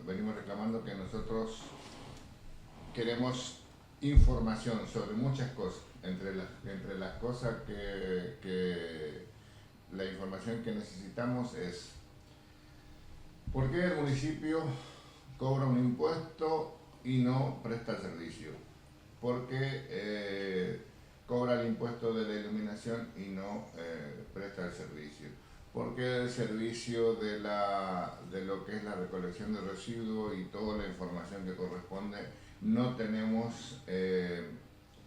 venimos reclamando que nosotros queremos información sobre muchas cosas. Entre las cosas que la información que necesitamos es por qué el municipio cobra un impuesto y no presta el servicio. ¿Por qué cobra el impuesto de la iluminación y no presta el servicio? ¿Por qué el servicio de lo que es la recolección de residuos y toda la información que corresponde no tenemos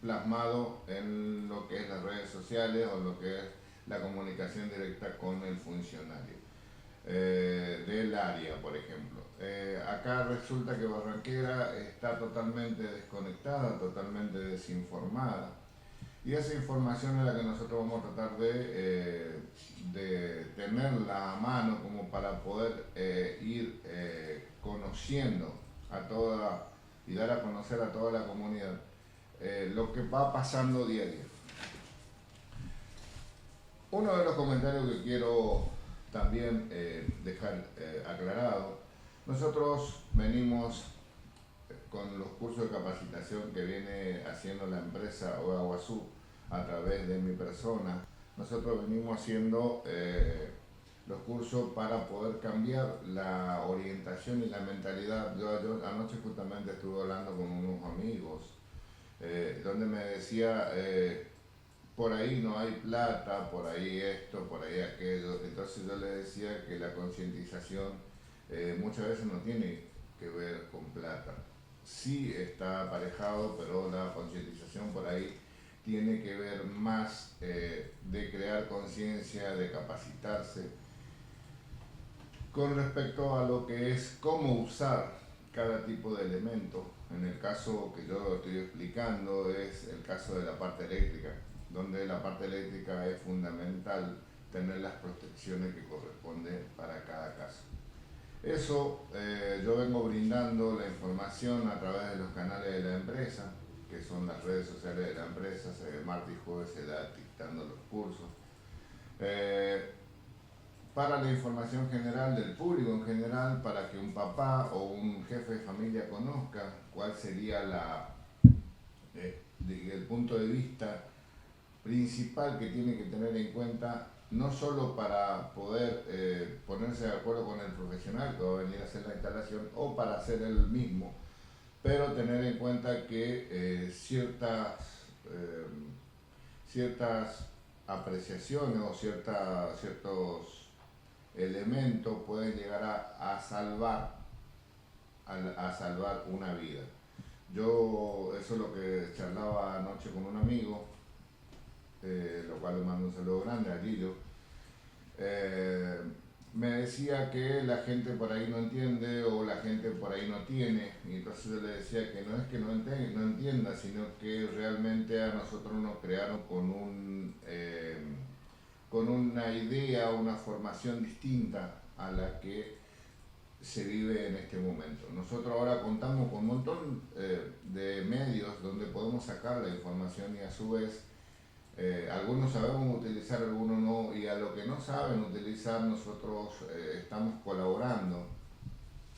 plasmado en lo que es las redes sociales o lo que es la comunicación directa con el funcionario del área, por ejemplo? Acá resulta que Barranquera está totalmente desconectada, totalmente desinformada, y esa información es la que nosotros vamos a tratar de tenerla a mano como para poder ir conociendo a toda y dar a conocer a toda la comunidad lo que va pasando día a día. Uno de los comentarios que quiero también dejar aclarado: nosotros venimos con los cursos de capacitación que viene haciendo la empresa Ogaguazú a través de mi persona. Nosotros venimos haciendo los cursos para poder cambiar la orientación y la mentalidad. Yo anoche justamente estuve hablando con unos amigos donde me decía por ahí no hay plata, por ahí esto, por ahí aquello. Entonces yo le decía que la concientización muchas veces no tiene que ver con plata. Sí está aparejado, pero la concientización por ahí tiene que ver más de crear conciencia, de capacitarse con respecto a lo que es cómo usar cada tipo de elemento. En el caso que yo estoy explicando es el caso de la parte eléctrica, donde la parte eléctrica es fundamental tener las protecciones que corresponden para cada caso. Eso yo vengo brindando la información a través de los canales de la empresa, que son las redes sociales de la empresa. Martes y jueves se da dictando los cursos. Para la información general del público en general, para que un papá o un jefe de familia conozca cuál sería el punto de vista principal que tiene que tener en cuenta, no solo para poder ponerse de acuerdo con el profesional que va a venir a hacer la instalación o para hacer él mismo, pero tener en cuenta que ciertas apreciaciones o ciertos elementos pueden llegar a salvar una vida. Yo eso es lo que charlaba anoche con un amigo, lo cual le mando un saludo grande a Guillo. Me decía que la gente por ahí no entiende o la gente por ahí no tiene, y entonces yo le decía que no es que no entienda, sino que realmente a nosotros nos crearon con una idea, una formación distinta a la que se vive en este momento. Nosotros ahora contamos con un montón de medios donde podemos sacar la información, y a su vez algunos sabemos utilizar, algunos no, y a lo que no saben utilizar nosotros estamos colaborando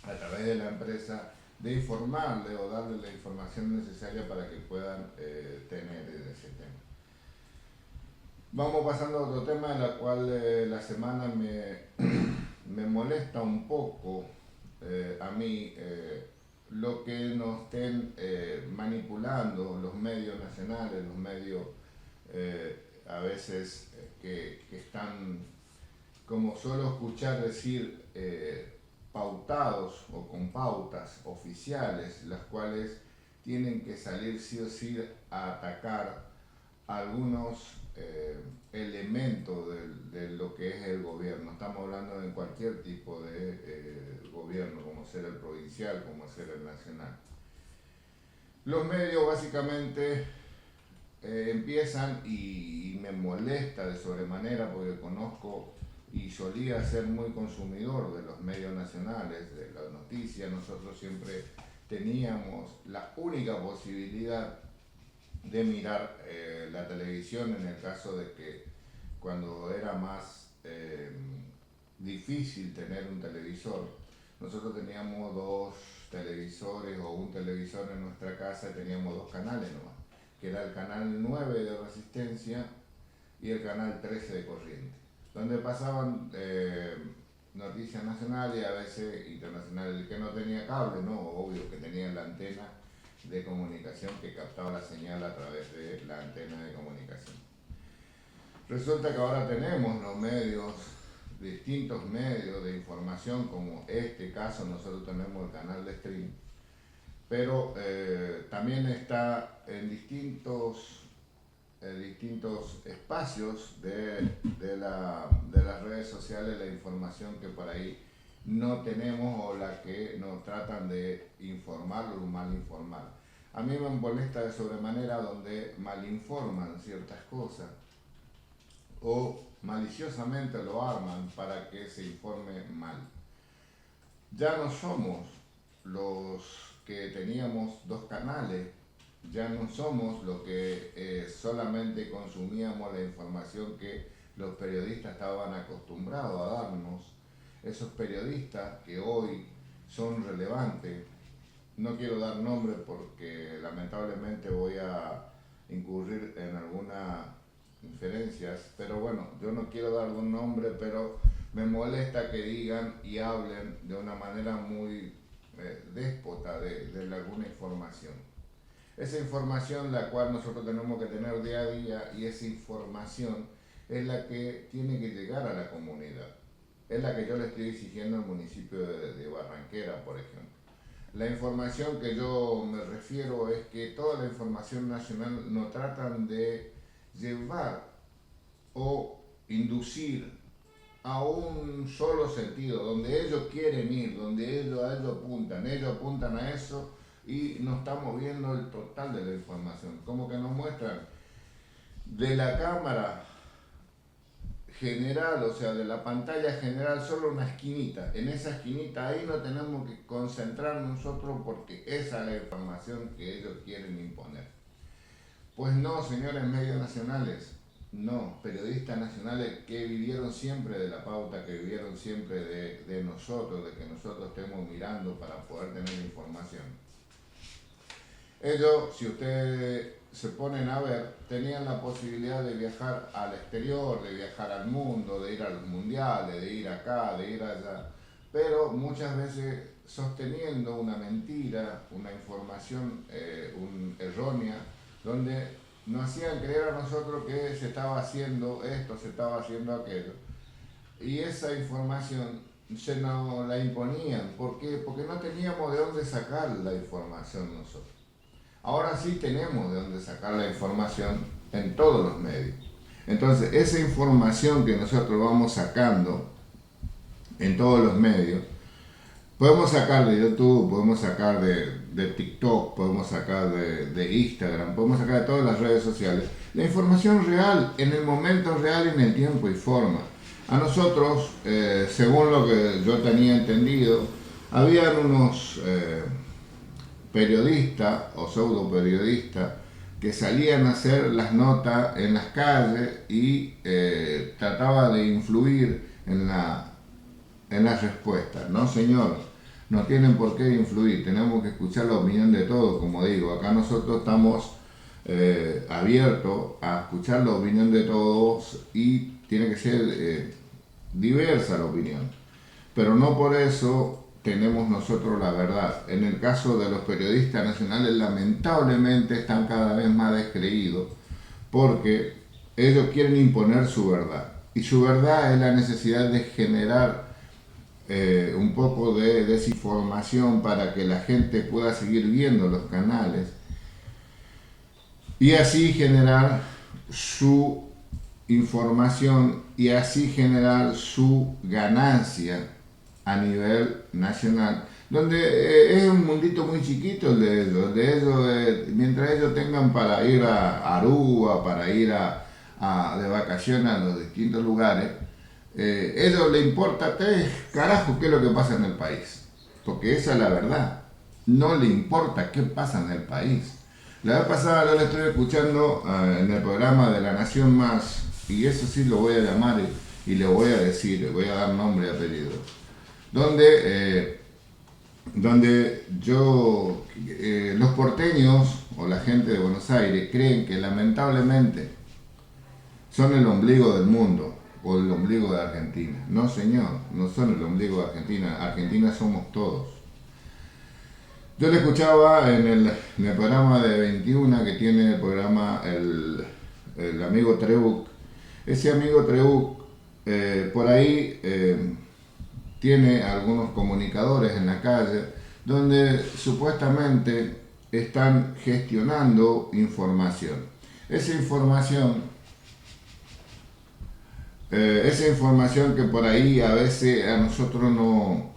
a través de la empresa de informarle o darle la información necesaria para que puedan tener ese tema. Vamos pasando a otro tema, en la cual la semana me molesta un poco a mí lo que nos estén manipulando los medios nacionales, los medios a veces que están, como suelo escuchar decir, pautados o con pautas oficiales, las cuales tienen que salir sí o sí a atacar algunos elementos de lo que es el gobierno. Estamos hablando de cualquier tipo de gobierno, como ser el provincial, como ser el nacional. Los medios básicamente empiezan, y me molesta de sobremanera porque conozco y solía ser muy consumidor de los medios nacionales, de las noticias. Nosotros siempre teníamos la única posibilidad de mirar la televisión en el caso de que cuando era más difícil tener un televisor, nosotros teníamos dos televisores o un televisor en nuestra casa y teníamos dos canales nomás, que era el canal 9 de Resistencia y el canal 13 de Corriente, donde pasaban noticias nacionales y a veces internacionales. El que no tenía cable, no, obvio que tenía la antena de comunicación que captaba la señal a través de la antena de comunicación. Resulta que ahora tenemos los medios, distintos medios de información, como este caso nosotros tenemos el canal de stream, pero también está en distintos espacios de las redes sociales la información que por ahí no tenemos o la que nos tratan de informar o mal informar. A mí me molesta de sobremanera donde malinforman ciertas cosas o maliciosamente lo arman para que se informe mal. Ya no somos los que teníamos dos canales, ya no somos los que solamente consumíamos la información que los periodistas estaban acostumbrados a darnos. Esos periodistas que hoy son relevantes, no quiero dar nombre porque lamentablemente voy a incurrir en algunas inferencias, pero bueno, yo no quiero dar un nombre, pero me molesta que digan y hablen de una manera muy déspota de alguna información. Esa información la cual nosotros tenemos que tener día a día, y esa información es la que tiene que llegar a la comunidad. Es la que yo le estoy exigiendo al municipio de Barranquera, por ejemplo. La información que yo me refiero es que toda la información nacional no tratan de llevar o inducir a un solo sentido, donde ellos quieren ir, donde ellos apuntan a eso, y no estamos viendo el total de la información, como que nos muestran de la cámara general, o sea, de la pantalla general, solo una esquinita. En esa esquinita ahí no tenemos que concentrar nosotros porque esa es la información que ellos quieren imponer. Pues no, señores medios nacionales, no, periodistas nacionales que vivieron siempre de la pauta, que vivieron siempre de nosotros, de que nosotros estemos mirando para poder tener información. Ellos, si ustedes se ponen a ver, tenían la posibilidad de viajar al exterior, de viajar al mundo, de ir a los mundiales, de ir acá, de ir allá, pero muchas veces sosteniendo una mentira, una información errónea, donde nos hacían creer a nosotros que se estaba haciendo esto, se estaba haciendo aquello, y esa información se nos la imponían. ¿Por qué? Porque no teníamos de dónde sacar la información nosotros. Ahora sí tenemos de dónde sacar la información en todos los medios. Entonces, esa información que nosotros vamos sacando en todos los medios, podemos sacar de YouTube, podemos sacar de TikTok, podemos sacar de Instagram, podemos sacar de todas las redes sociales, la información real, en el momento real, en el tiempo y forma. A nosotros, según lo que yo tenía entendido, habían unos periodistas o pseudo periodistas que salían a hacer las notas en las calles y trataba de influir en las respuestas. No, señor, no tienen por qué influir, tenemos que escuchar la opinión de todos, como digo. Acá nosotros estamos abiertos a escuchar la opinión de todos y tiene que ser diversa la opinión, pero no por eso tenemos nosotros la verdad. En el caso de los periodistas nacionales, lamentablemente están cada vez más descreídos porque ellos quieren imponer su verdad, y su verdad es la necesidad de generar un poco de desinformación para que la gente pueda seguir viendo los canales y así generar su información y así generar su ganancia a nivel nacional, donde es un mundito muy chiquito el de ellos, mientras ellos tengan para ir a Aruba, para ir de vacaciones a los distintos lugares, ellos les importa tres carajos qué es lo que pasa en el país, porque esa es la verdad, no le importa qué pasa en el país. La vez pasada yo le estoy escuchando en el programa de La Nación Más, y eso sí lo voy a llamar y le voy a decir, le voy a dar nombre y apellido, donde donde los porteños o la gente de Buenos Aires creen que lamentablemente son el ombligo del mundo o el ombligo de Argentina. No, señor, no son el ombligo de Argentina. Argentina somos todos. Yo le escuchaba en el programa de 21 que tiene el programa el amigo Trebuch. Ese amigo Trebuch por ahí tiene algunos comunicadores en la calle donde supuestamente están gestionando información. Esa información que por ahí a veces a nosotros nos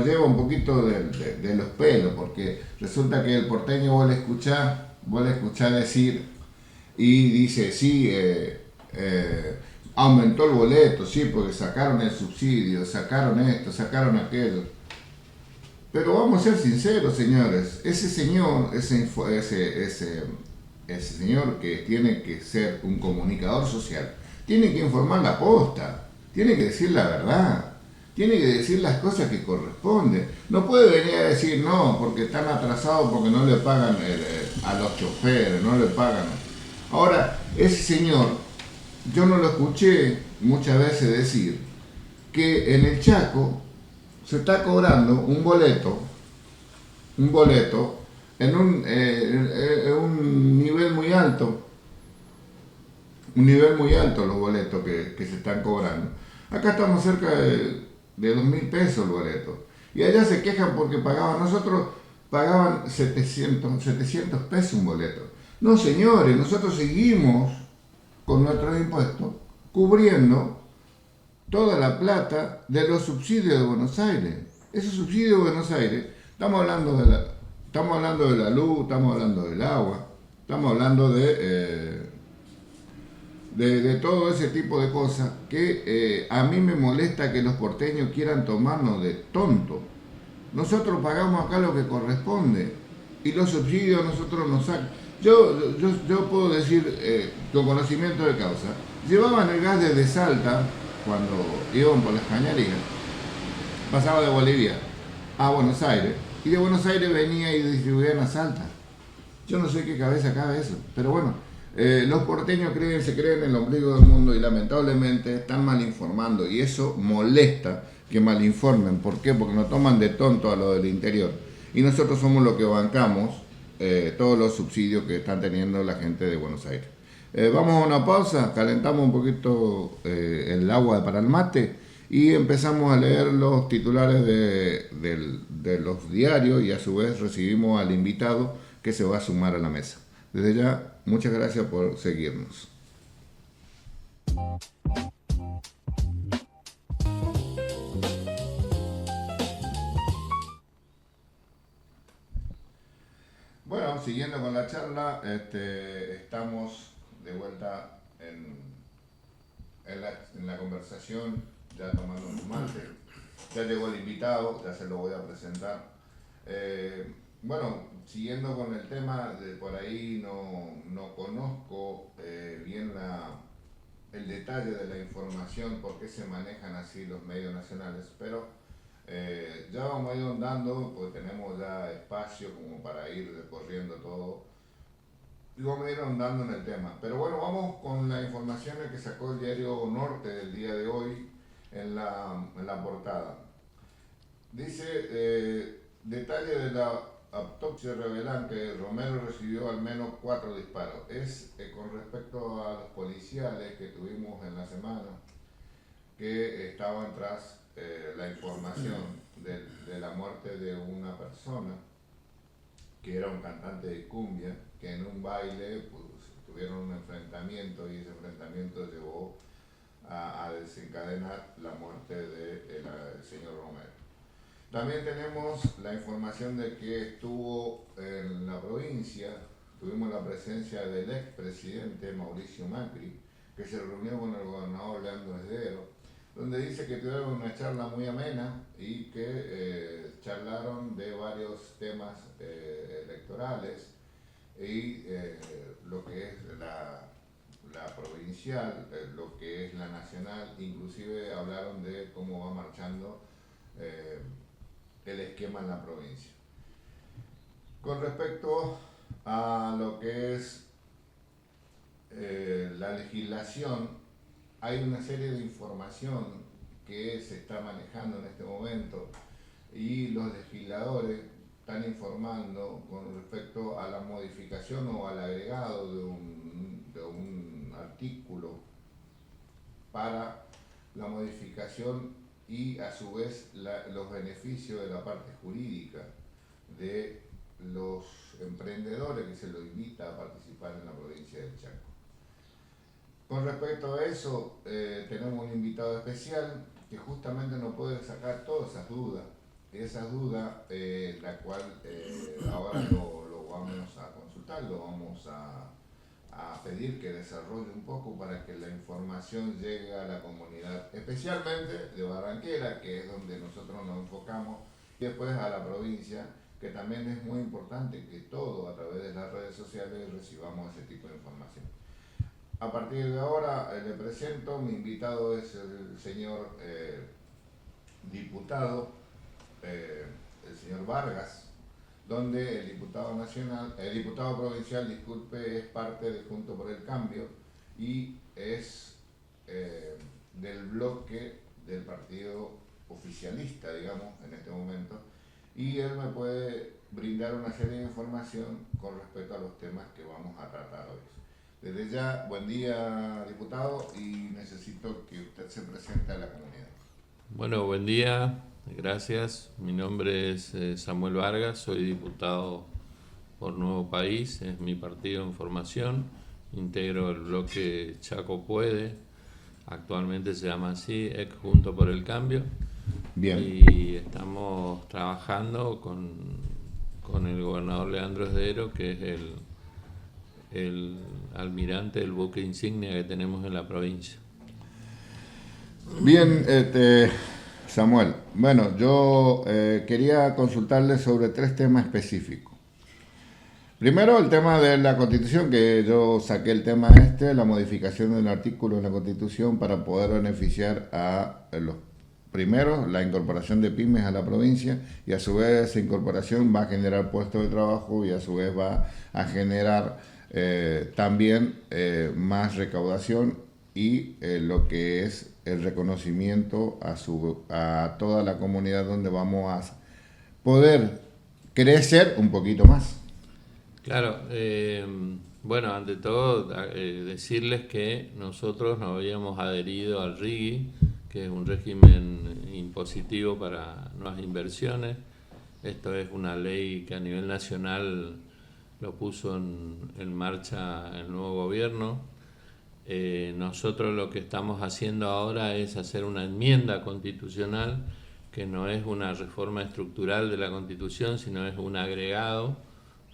lleva un poquito de los pelos, porque resulta que el porteño vos le escuchás decir y dice, sí, aumentó el boleto, sí, porque sacaron el subsidio, sacaron esto, sacaron aquello. Pero vamos a ser sinceros, señores, ese señor que tiene que ser un comunicador social, tiene que informar la posta, tiene que decir la verdad, tiene que decir las cosas que corresponden. No puede venir a decir no, porque están atrasados, porque no le pagan a los choferes, no le pagan. Ahora, ese señor, yo no lo escuché muchas veces decir que en el Chaco se está cobrando un boleto en un nivel muy alto, los boletos que se están cobrando. Acá estamos cerca de 2.000 pesos el boleto. Y allá se quejan porque nosotros pagaban 700 pesos un boleto. No, señores, nosotros seguimos con nuestros impuestos cubriendo toda la plata de los subsidios de Buenos Aires. Esos subsidios de Buenos Aires, estamos hablando de la luz, estamos hablando del agua, estamos hablando de todo ese tipo de cosas que a mí me molesta que los porteños quieran tomarnos de tonto. Nosotros pagamos acá lo que corresponde y los subsidios nosotros nos sacan. Yo puedo decir con conocimiento de causa, llevaban el gas desde Salta cuando iban por las cañerías, pasaba de Bolivia a Buenos Aires y de Buenos Aires venía y distribuían a Salta. Yo no sé qué cabeza cabe eso, pero bueno, los porteños se creen el ombligo del mundo y lamentablemente están mal informando y eso molesta que mal informen. ¿Por qué? Porque nos toman de tonto a lo del interior y nosotros somos los que bancamos todos los subsidios que están teniendo la gente de Buenos Aires. Vamos a una pausa, calentamos un poquito el agua para el mate y empezamos a leer los titulares de los diarios y a su vez recibimos al invitado que se va a sumar a la mesa. Desde ya, muchas gracias por seguirnos. Bueno, siguiendo con la charla, estamos de vuelta en la conversación, ya tomando un mate. Ya llegó el invitado, ya se lo voy a presentar. Bueno, siguiendo con el tema, por ahí no conozco bien el detalle de la información, por qué se manejan así los medios nacionales, pero ya vamos a ir andando, porque tenemos ya espacio como para ir recorriendo todo, y vamos a ir andando en el tema. Pero bueno, vamos con la información que sacó el diario Norte del día de hoy en la portada. Dice, detalle de la autopsia revelan que Romero recibió al menos 4 disparos. Es con respecto a los policiales que tuvimos en la semana, que estaban tras la información de la muerte de una persona que era un cantante de cumbia, que en un baile pues, tuvieron un enfrentamiento y ese enfrentamiento llevó a desencadenar la muerte del señor Romero. También tenemos la información de que estuvo en la provincia, tuvimos la presencia del expresidente Mauricio Macri, que se reunió con el gobernador Leandro Esdero, donde dice que tuvieron una charla muy amena y que charlaron de varios temas electorales y lo que es la provincial, lo que es la nacional, inclusive hablaron de cómo va marchando eh, el esquema en la provincia. Con respecto a lo que es la legislación, hay una serie de información que se está manejando en este momento y los legisladores están informando con respecto a la modificación o al agregado de un artículo para la modificación y a su vez los beneficios de la parte jurídica de los emprendedores que se los invita a participar en la provincia del Chaco. Con respecto a eso, tenemos un invitado especial que justamente nos puede sacar todas esas dudas, la cual ahora lo vamos a consultar, lo vamos a pedir que desarrolle un poco para que la información llegue a la comunidad, especialmente de Barranquera, que es donde nosotros nos enfocamos, y después a la provincia, que también es muy importante que todos a través de las redes sociales recibamos ese tipo de información. A partir de ahora le presento, mi invitado es el señor diputado, el señor Vargas, donde el diputado provincial, disculpe, es parte de Juntos por el Cambio y es del bloque del partido oficialista, digamos, en este momento, y él me puede brindar una serie de información con respecto a los temas que vamos a tratar hoy. Desde ya, buen día, diputado, y necesito que usted se presente a la comunidad. Bueno, buen día, gracias. Mi nombre es Samuel Vargas, soy diputado por Nuevo País, es mi partido en formación, integro el bloque Chaco Puede, actualmente se llama así, ex Juntos por el Cambio. Bien. Y estamos trabajando con el gobernador Leandro Esdero, que es el almirante del buque insignia que tenemos en la provincia. Bien, Samuel. Bueno, yo quería consultarle sobre 3 temas específicos. Primero, el tema de la Constitución, que yo saqué el tema la modificación del artículo de la Constitución para poder beneficiar a los primeros, la incorporación de pymes a la provincia, y a su vez esa incorporación va a generar puestos de trabajo y a su vez va a generar también más recaudación y lo que es el reconocimiento a toda la comunidad, donde vamos a poder crecer un poquito más. Claro, bueno, ante todo decirles que nosotros nos habíamos adherido al RIGI, que es un régimen impositivo para nuevas inversiones. Esto es una ley que a nivel nacional lo puso en marcha el nuevo gobierno. Nosotros lo que estamos haciendo ahora es hacer una enmienda constitucional, que no es una reforma estructural de la Constitución, sino es un agregado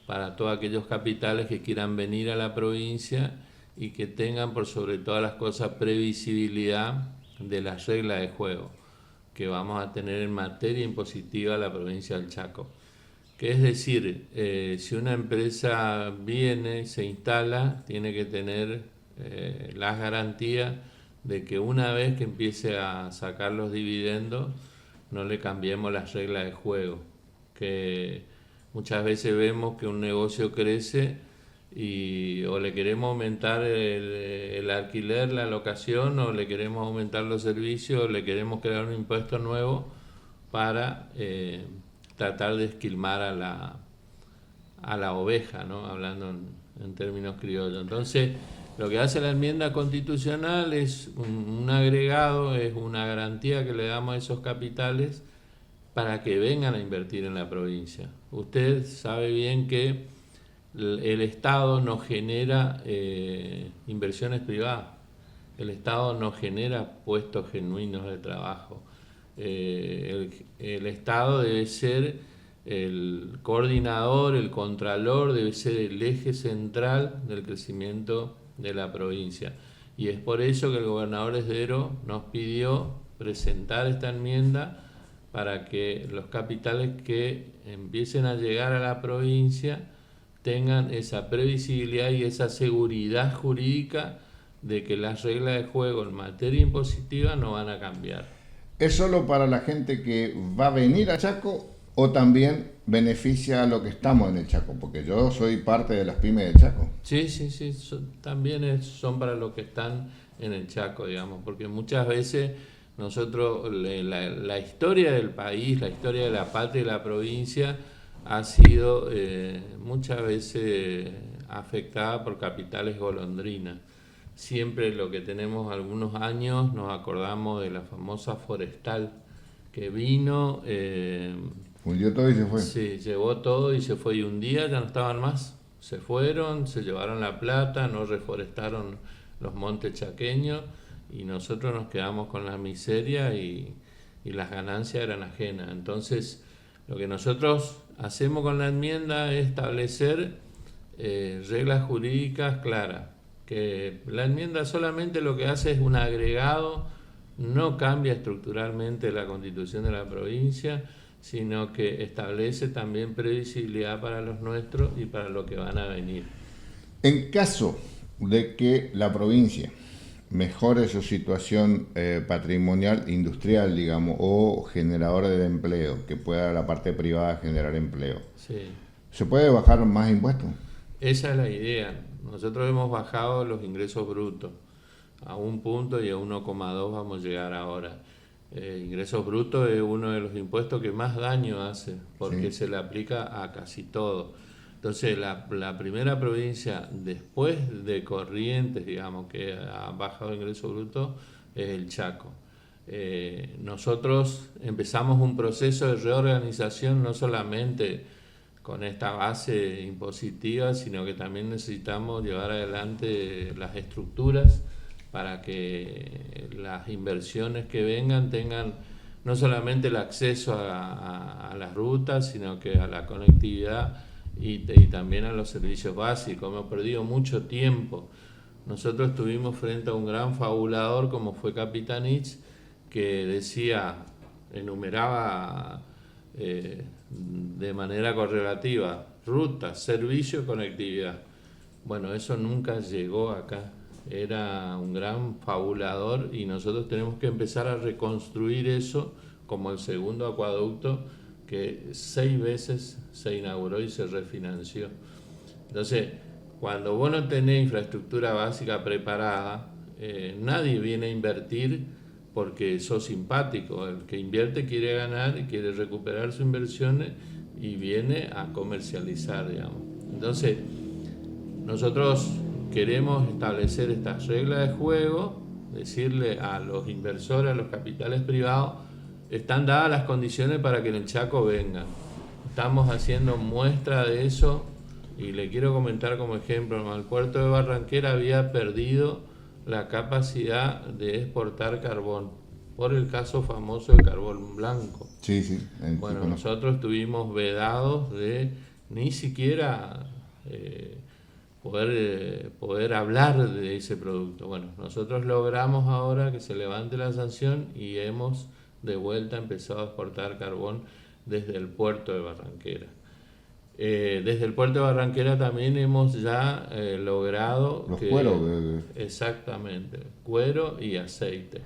para todos aquellos capitales que quieran venir a la provincia y que tengan por sobre todas las cosas previsibilidad de las reglas de juego que vamos a tener en materia impositiva la provincia del Chaco. Que es decir, si una empresa viene, se instala, tiene que tener las garantías de que una vez que empiece a sacar los dividendos no le cambiemos las reglas de juego, que muchas veces vemos que un negocio crece y o le queremos aumentar el alquiler, la locación, o le queremos aumentar los servicios, o le queremos crear un impuesto nuevo para tratar de esquilmar a la oveja, ¿no? Hablando en términos criollos. Entonces, lo que hace la enmienda constitucional es un agregado, es una garantía que le damos a esos capitales para que vengan a invertir en la provincia. Usted sabe bien que el Estado no genera inversiones privadas, el Estado no genera puestos genuinos de trabajo. El Estado debe ser el coordinador, el contralor, debe ser el eje central del crecimiento de la provincia. Y es por eso que el gobernador Esdero nos pidió presentar esta enmienda para que los capitales que empiecen a llegar a la provincia tengan esa previsibilidad y esa seguridad jurídica de que las reglas de juego en materia impositiva no van a cambiar. ¿Es solo para la gente que va a venir a Chaco o también beneficia a lo que estamos en el Chaco? Porque yo soy parte de las pymes del Chaco. Sí, también son para los que están en el Chaco, digamos, porque muchas veces nosotros, la historia del país, la historia de la patria y la provincia ha sido muchas veces afectada por capitales golondrinas. Siempre lo que tenemos algunos años nos acordamos de la famosa Forestal que vino, Fundió todo y se fue. sí, llevó todo y se fue, y un día ya no estaban más, se fueron, se llevaron la plata, no reforestaron los montes chaqueños y nosotros nos quedamos con la miseria y las ganancias eran ajenas. Entonces, lo que nosotros hacemos con la enmienda es establecer reglas jurídicas claras, que la enmienda solamente lo que hace es un agregado, no cambia estructuralmente la constitución de la provincia, sino que establece también previsibilidad para los nuestros y para lo que van a venir. En caso de que la provincia mejore su situación patrimonial, industrial, digamos, o generadora de empleo, que pueda la parte privada generar empleo, Sí. ¿se puede bajar más impuestos? Esa es la idea. Nosotros hemos bajado los ingresos brutos a 1 punto y a 1,2 vamos a llegar ahora. Ingresos brutos es uno de los impuestos que más daño hace porque se le aplica a casi todo. Entonces la primera provincia después de Corrientes, digamos, que ha bajado ingresos brutos es el Chaco. Nosotros empezamos un proceso de reorganización no solamente con esta base impositiva, sino que también necesitamos llevar adelante las estructuras para que las inversiones que vengan tengan no solamente el acceso a las rutas, sino que a la conectividad y también a los servicios básicos. Hemos perdido mucho tiempo. Nosotros estuvimos frente a un gran fabulador como fue Capitanich, que decía, enumeraba de manera correlativa ruta, servicio, conectividad. Bueno, eso nunca llegó acá. Era un gran fabulador y nosotros tenemos que empezar a reconstruir eso, como el segundo acueducto que 6 veces se inauguró y se refinanció. Entonces, cuando vos no tenés infraestructura básica preparada, nadie viene a invertir porque sos simpático. El que invierte quiere ganar y quiere recuperar sus inversiones y viene a comercializar, digamos. Entonces, nosotros queremos establecer estas reglas de juego, decirle a los inversores, a los capitales privados, están dadas las condiciones para que en el Chaco vengan. Estamos haciendo muestra de eso y le quiero comentar como ejemplo, el puerto de Barranquera había perdido la capacidad de exportar carbón por el caso famoso del carbón blanco. Sí, sí. Bueno, nosotros estuvimos vedados de ni siquiera poder hablar de ese producto. Bueno, nosotros logramos ahora que se levante la sanción y hemos de vuelta empezado a exportar carbón desde el puerto de Barranquera. Desde el puerto de Barranquera también hemos ya logrado los cueros. Exactamente, cuero y aceite.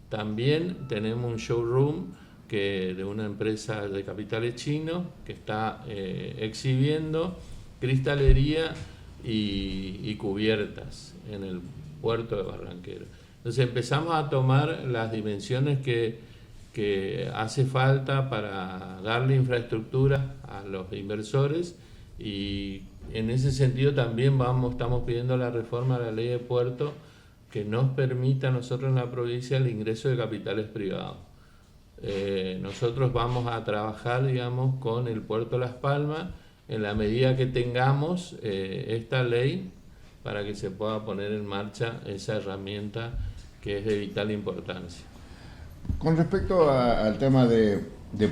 También tenemos un showroom de una empresa de capitales chinos que está exhibiendo cristalería y cubiertas en el puerto de Barranquera. Entonces empezamos a tomar las dimensiones que hace falta para darle infraestructura a los inversores y en ese sentido también estamos pidiendo la reforma de la ley de puerto que nos permita a nosotros en la provincia el ingreso de capitales privados. Nosotros vamos a trabajar, digamos, con el puerto Las Palmas en la medida que tengamos esta ley para que se pueda poner en marcha esa herramienta que es de vital importancia. Con respecto al tema de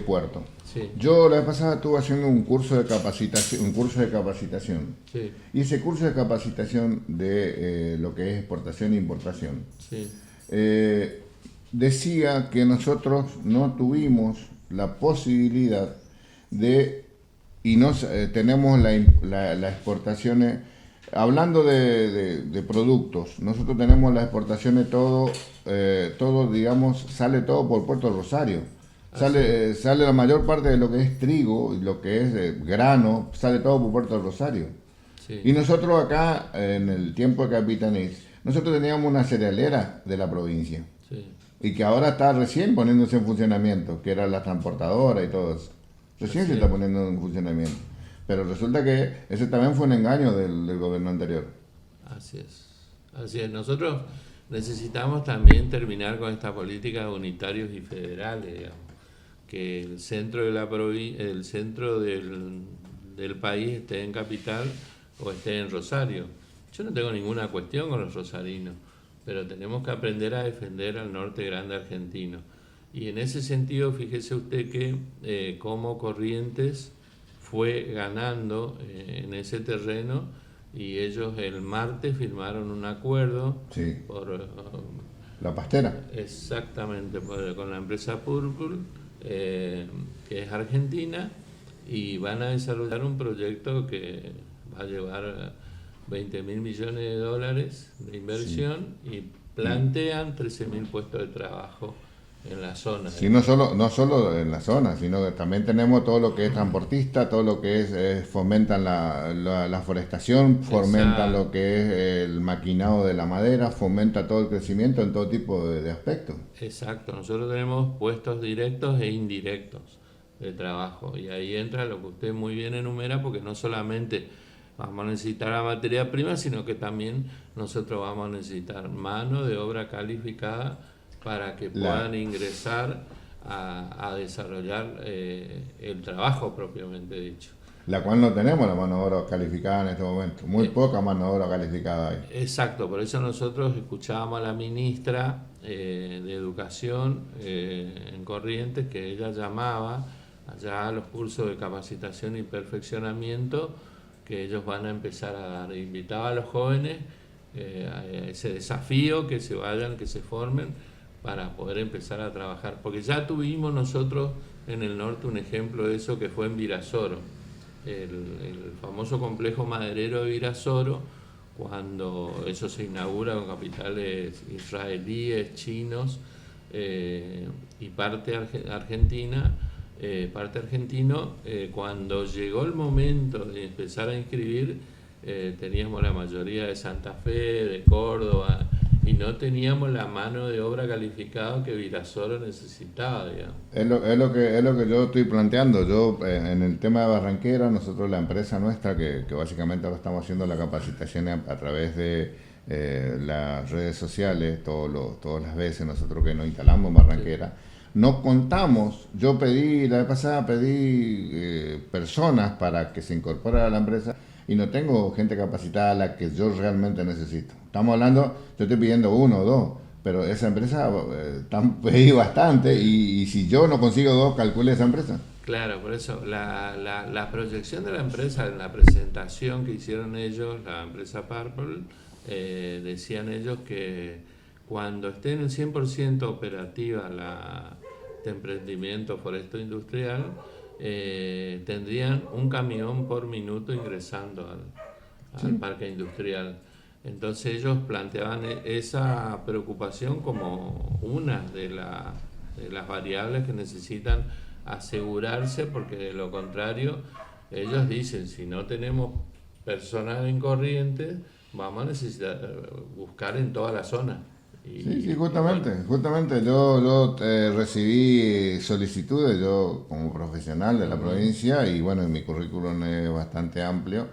puerto, Sí. yo la vez pasada estuve haciendo un curso de capacitación, Sí. y ese curso de capacitación de lo que es exportación e importación, Sí. decía que nosotros no tuvimos la posibilidad y no tenemos las exportaciones, hablando de productos, nosotros tenemos las exportaciones todo todo, digamos, sale todo por Puerto Rosario. Sale la mayor parte de lo que es trigo y lo que es grano, sale todo por Puerto Rosario. Sí, Y nosotros acá, en el tiempo de Capitanich, nosotros teníamos una cerealera de la provincia sí. y que ahora está recién poniéndose en funcionamiento, que era la transportadora y todo eso. Recién Así se es. está poniendo en funcionamiento. Pero resulta que ese también fue un engaño del gobierno anterior. Así es. Así es. Nosotros necesitamos también terminar con esta política de unitarios y federales, digamos, que el centro de el centro del país esté en Capital o esté en Rosario. Yo no tengo ninguna cuestión con los rosarinos, pero tenemos que aprender a defender al norte grande argentino. Y en ese sentido, fíjese usted que como Corrientes fue ganando en ese terreno, y ellos el martes firmaron un acuerdo Sí, por la pastera. exactamente con la empresa Purple, que es argentina, y van a desarrollar un proyecto que va a llevar 20.000 millones de dólares de Sí. inversión y plantean 13.000 puestos de trabajo en la zona. Sí, no solo en la zona, sino que también tenemos todo lo que es transportista, todo lo que fomentan la forestación, fomentan lo Exacto, que es el maquinado de la madera, fomenta todo el crecimiento en todo tipo de aspectos. exacto. Nosotros tenemos puestos directos e indirectos de trabajo y ahí entra lo que usted muy bien enumera, porque no solamente vamos a necesitar la materia prima, sino que también nosotros vamos a necesitar mano de obra calificada para que La, puedan ingresar a desarrollar el trabajo propiamente dicho. la cual no tenemos la mano de obra calificada en este momento, muy Eh, poca mano de obra calificada hay. Exacto, por eso nosotros escuchábamos a la ministra de Educación en Corrientes, que ella llamaba allá a los cursos de capacitación y perfeccionamiento que ellos van a empezar a dar. Invitaba a los jóvenes a ese desafío, que se vayan, que se formen para poder empezar a trabajar. Porque ya tuvimos nosotros en el norte un ejemplo de eso, que fue en Virasoro, el famoso complejo maderero de Virasoro, cuando eso se inaugura con capitales israelíes, chinos y parte argentino, cuando llegó el momento de empezar a inscribir, teníamos la mayoría de Santa Fe, de Córdoba, y no teníamos la mano de obra calificada que Virasoro necesitaba, digamos. Es lo que yo estoy planteando. Yo, en el tema de Barranquera, nosotros, la empresa nuestra, que básicamente ahora estamos haciendo la capacitación a través de las redes sociales, todas las veces nosotros que nos instalamos en Sí, Barranquera, no contamos. La vez pasada pedí personas para que se incorporen a la empresa y no tengo gente capacitada a la que yo realmente necesito. Estamos hablando, yo estoy pidiendo uno o dos, pero esa empresa pedí bastante y si yo no consigo dos, calcule esa empresa. claro, por eso la proyección de la empresa, en la presentación que hicieron ellos, la empresa Purple, decían ellos que cuando esté en el 100% operativa de emprendimiento foresto industrial, tendrían un camión por minuto ingresando al Sí, parque industrial. Entonces ellos planteaban esa preocupación como una de las variables que necesitan asegurarse, porque de lo contrario, ellos dicen, si no tenemos personal en Corrientes, vamos a necesitar buscar en toda la zona. sí, sí, Y bueno, justamente yo recibí solicitudes, yo como profesional de la ujú, provincia, y bueno, mi currículum es bastante amplio.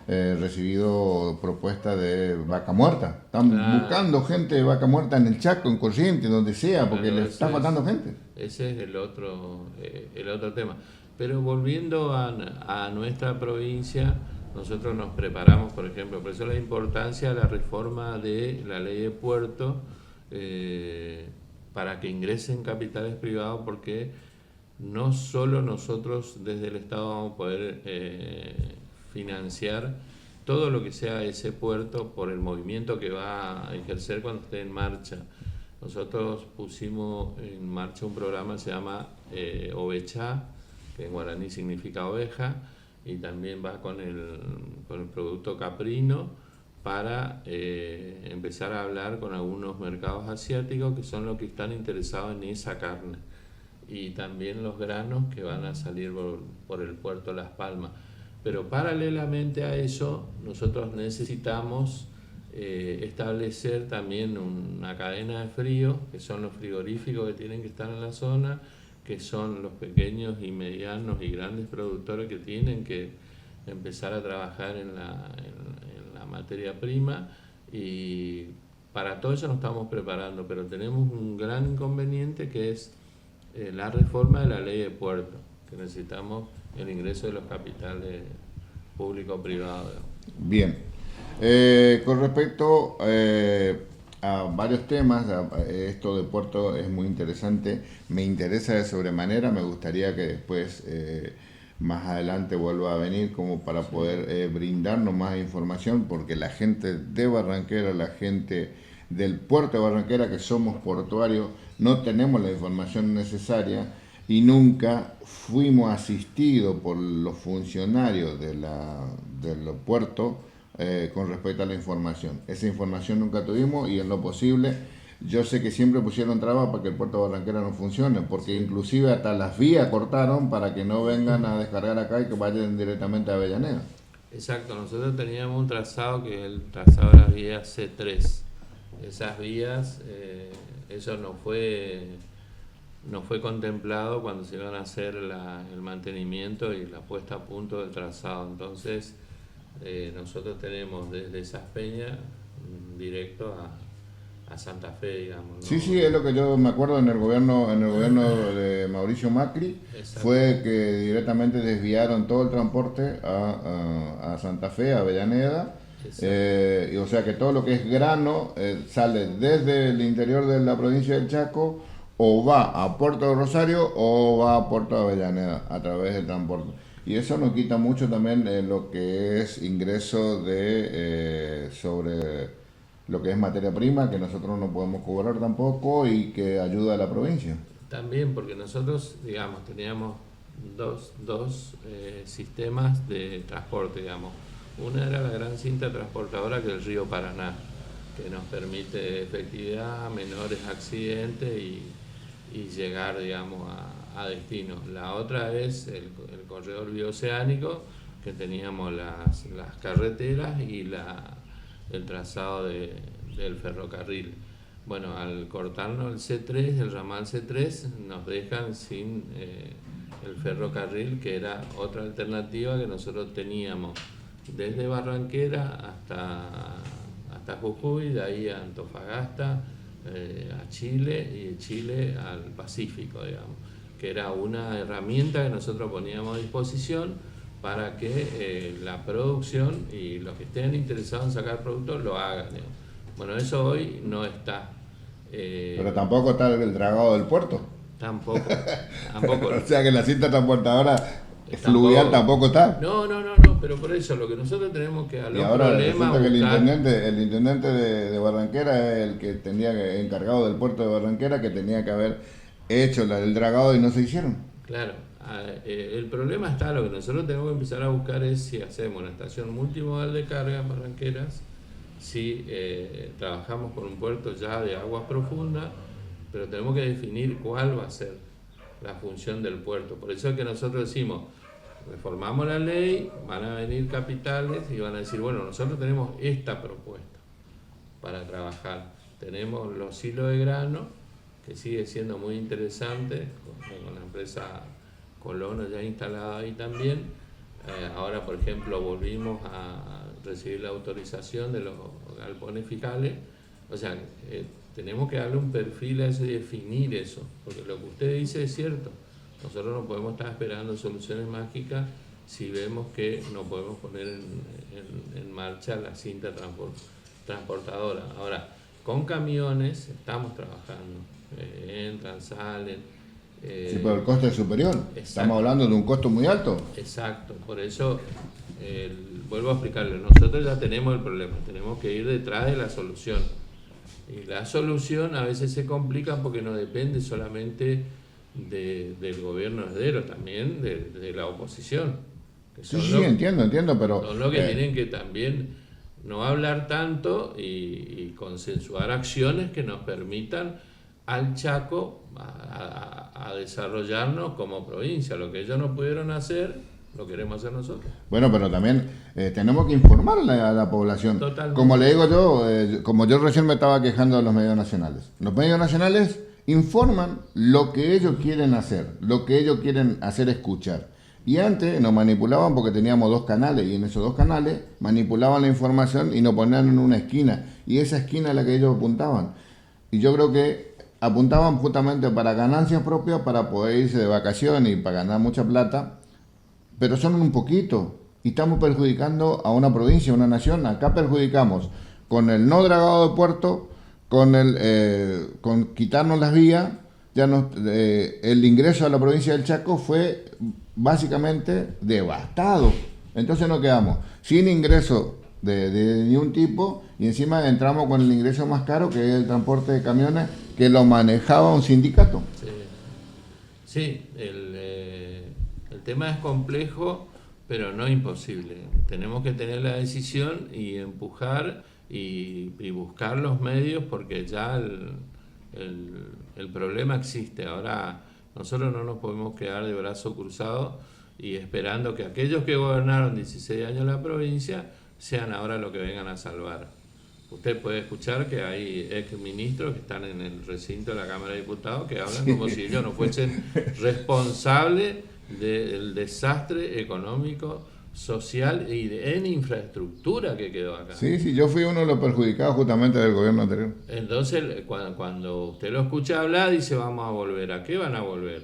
He recibido propuestas de vaca muerta. Están claro, buscando gente de vaca muerta en el Chaco, en Corrientes, donde sea, porque claro, les está faltando gente. ese es el otro tema. Pero volviendo a nuestra provincia, nosotros nos preparamos, por ejemplo, por eso la importancia de la reforma de la ley de puerto, eh, para que ingresen capitales privados, porque no solo nosotros desde el Estado vamos a poder financiar todo lo que sea ese puerto por el movimiento que va a ejercer cuando esté en marcha. Nosotros pusimos en marcha un programa que se llama Ovechá, que en guaraní significa oveja, y también va con el producto caprino, para empezar a hablar con algunos mercados asiáticos que son los que están interesados en esa carne, y también los granos que van a salir por el puerto Las Palmas. Pero paralelamente a eso, nosotros necesitamos establecer también una cadena de frío, que son los frigoríficos que tienen que estar en la zona, que son los pequeños y medianos y grandes productores que tienen que empezar a trabajar en la materia prima, y para todo eso nos estamos preparando, pero tenemos un gran inconveniente que es la reforma de la ley de puertos, que necesitamos el ingreso de los capitales público-privados. Bien. Con respecto a varios temas, esto de puerto es muy interesante, me interesa de sobremanera, me gustaría que después más adelante vuelva a venir como para poder brindarnos más información, porque la gente de Barranquera, la gente del puerto de Barranquera, que somos portuarios, no tenemos la información necesaria y nunca fuimos asistidos por los funcionarios del puerto con respecto a la información. Esa información nunca tuvimos, y en lo posible, yo sé que siempre pusieron trabas para que el puerto de Barranquera no funcione, porque inclusive hasta las vías cortaron para que no vengan a descargar acá y que vayan directamente a Avellaneda. Exacto, nosotros teníamos un trazado que es el trazado de las vías C3. Esas vías, eso no fue contemplado cuando se iban a hacer el mantenimiento y la puesta a punto del trazado. Entonces, nosotros tenemos desde esas peñas directo a Santa Fe, digamos, ¿no? Sí, es lo que yo me acuerdo en el gobierno de Mauricio Macri. Exacto. Fue que directamente desviaron todo el transporte a Santa Fe, a Avellaneda. Y o sea que todo lo que es grano sale desde el interior de la provincia del Chaco, o va a Puerto de Rosario o va a Puerto de Avellaneda a través del transporte. Y eso nos quita mucho también lo que es ingreso sobre lo que es materia prima, que nosotros no podemos cobrar tampoco, y que ayuda a la provincia. También porque nosotros, digamos, teníamos dos sistemas de transporte, digamos. Una era la gran cinta transportadora, que es el río Paraná, que nos permite efectividad, menores accidentes y llegar, digamos, a destino. La otra es el corredor bioceánico, que teníamos las carreteras y el trazado del ferrocarril. Bueno, al cortarnos el ramal C3, nos dejan sin el ferrocarril, que era otra alternativa que nosotros teníamos desde Barranquera hasta Jujuy, de ahí a Antofagasta, a Chile, y de Chile al Pacífico, digamos, que era una herramienta que nosotros poníamos a disposición para que la producción y los que estén interesados en sacar productos lo hagan, digamos. Bueno, eso hoy no está. Pero tampoco está el dragado del puerto. Tampoco. O sea que la cinta transportadora fluvial tampoco está. No, pero por eso lo que nosotros tenemos que a los y ahora problemas resulta que el intendente de Barranquera es el que encargado del puerto de Barranquera, que tenía que haber hecho el dragado, y no se hicieron. Claro, el problema está, lo que nosotros tenemos que empezar a buscar es si hacemos una estación multimodal de carga en Barranqueras, si trabajamos con un puerto ya de aguas profundas, pero tenemos que definir cuál va a ser la función del puerto. Por eso es que nosotros decimos, reformamos la ley, van a venir capitales y van a decir, bueno, nosotros tenemos esta propuesta para trabajar. Tenemos los hilos de grano, que sigue siendo muy interesante, con la empresa Colono ya instalada ahí también. Ahora, por ejemplo, volvimos a recibir la autorización de los galpones fiscales. O sea, tenemos que darle un perfil a eso y definir eso, porque lo que usted dice es cierto. Nosotros no podemos estar esperando soluciones mágicas si vemos que no podemos poner en marcha la cinta transportadora. Ahora, con camiones estamos trabajando, entran, salen. Sí, pero el costo es superior. Exacto. Estamos hablando de un costo muy alto. Exacto, por eso vuelvo a explicarle, nosotros ya tenemos el problema, tenemos que ir detrás de la solución. Y la solución a veces se complica porque no depende solamente del gobierno heredero, también de la oposición. Que entiendo, pero... Son los que tienen que también no hablar tanto y consensuar acciones que nos permitan al Chaco a desarrollarnos como provincia. Lo que ellos no pudieron hacer, lo queremos hacer nosotros. Bueno, pero también tenemos que informar a la población. Totalmente. Como le digo yo, como yo recién me estaba quejando de los medios nacionales. Los medios nacionales informan lo que ellos quieren hacer, lo que ellos quieren hacer escuchar. Y antes nos manipulaban porque teníamos 2 canales, y en esos 2 canales manipulaban la información y nos ponían en una esquina. Y esa esquina es la que ellos apuntaban. Y yo creo que apuntaban justamente para ganancias propias, para poder irse de vacaciones y para ganar mucha plata. Pero son un poquito, y estamos perjudicando a una provincia, a una nación. Acá perjudicamos con el no dragado de puerto, con quitarnos las vías. El ingreso a la provincia del Chaco fue básicamente devastado. Entonces nos quedamos sin ingreso de ningún tipo, y encima entramos con el ingreso más caro, que es el transporte de camiones, que lo manejaba un sindicato. Sí, el tema es complejo, pero no imposible. Tenemos que tener la decisión y empujar y buscar los medios, porque ya el problema existe. Ahora nosotros no nos podemos quedar de brazos cruzados y esperando que aquellos que gobernaron 16 años la provincia sean ahora los que vengan a salvar. Usted puede escuchar que hay exministros que están en el recinto de la Cámara de Diputados que hablan como si ellos no fuesen responsables del desastre económico, social y en infraestructura que quedó acá. Sí, yo fui uno de los perjudicados justamente del gobierno anterior. Entonces, cuando usted lo escucha hablar, dice, vamos a volver. ¿A qué van a volver?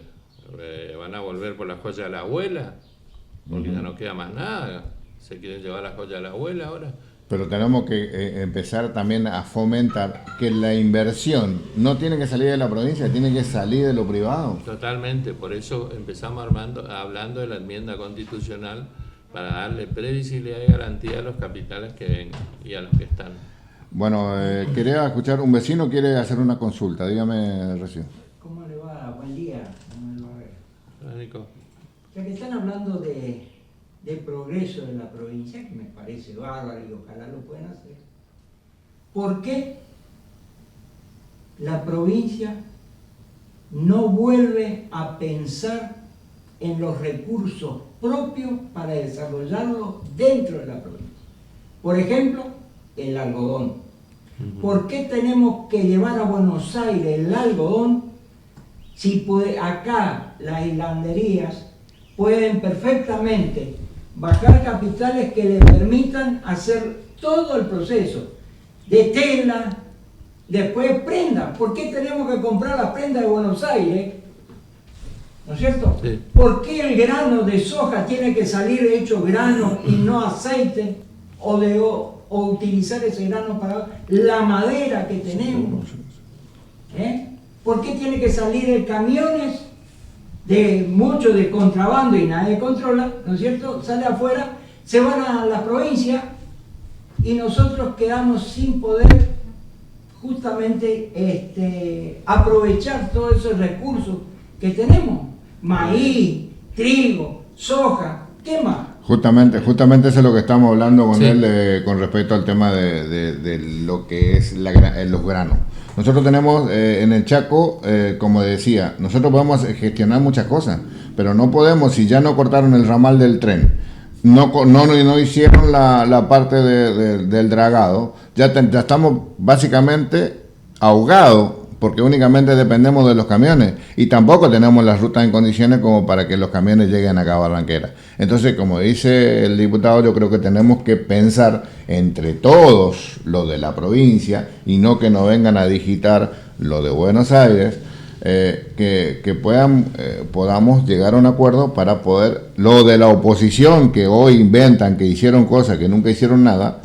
¿Van a volver por la joya de la abuela? Porque ya no queda más nada. ¿Se quieren llevar la joya de la abuela ahora? Pero tenemos que empezar también a fomentar que la inversión no tiene que salir de la provincia, tiene que salir de lo privado. Totalmente, por eso empezamos hablando de la enmienda constitucional, para darle previsibilidad y garantía a los capitales que vengan y a los que están. Bueno, quería escuchar, un vecino quiere hacer una consulta, dígame, Recio. ¿Cómo le va? Buen día. ¿Cómo le va a ver? Hola, Nico. Ya que están hablando de progreso de la provincia, que me parece bárbaro y ojalá lo puedan hacer, ¿por qué la provincia no vuelve a pensar en los recursos propios para desarrollarlo dentro de la provincia? Por ejemplo, el algodón. ¿Por qué tenemos que llevar a Buenos Aires el algodón si acá las hilanderías pueden perfectamente bajar capitales que le permitan hacer todo el proceso de tela, después prenda? ¿Por qué tenemos que comprar la prenda de Buenos Aires? ¿No es cierto? Sí. ¿Por qué el grano de soja tiene que salir hecho grano y no aceite? O utilizar ese grano para la madera que tenemos. ¿Por qué tiene que salir en camiones de mucho de contrabando y nadie controla? ¿No es cierto? Sale afuera, se van a la provincia y nosotros quedamos sin poder justamente aprovechar todos esos recursos que tenemos. Maíz, trigo, soja, ¿qué más? Justamente eso es lo que estamos hablando con Sí. él con respecto al tema de lo que es los granos. Nosotros tenemos en el Chaco, como decía, nosotros podemos gestionar muchas cosas, pero no podemos, si ya no cortaron el ramal del tren, no hicieron la parte del dragado, ya estamos básicamente ahogados, porque únicamente dependemos de los camiones y tampoco tenemos las rutas en condiciones como para que los camiones lleguen acá a Barranquera. Entonces, como dice el diputado, yo creo que tenemos que pensar entre todos lo de la provincia y no que nos vengan a digitar lo de Buenos Aires, que podamos llegar a un acuerdo para poder, lo de la oposición que hoy inventan, que hicieron cosas que nunca hicieron nada,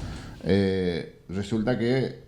resulta que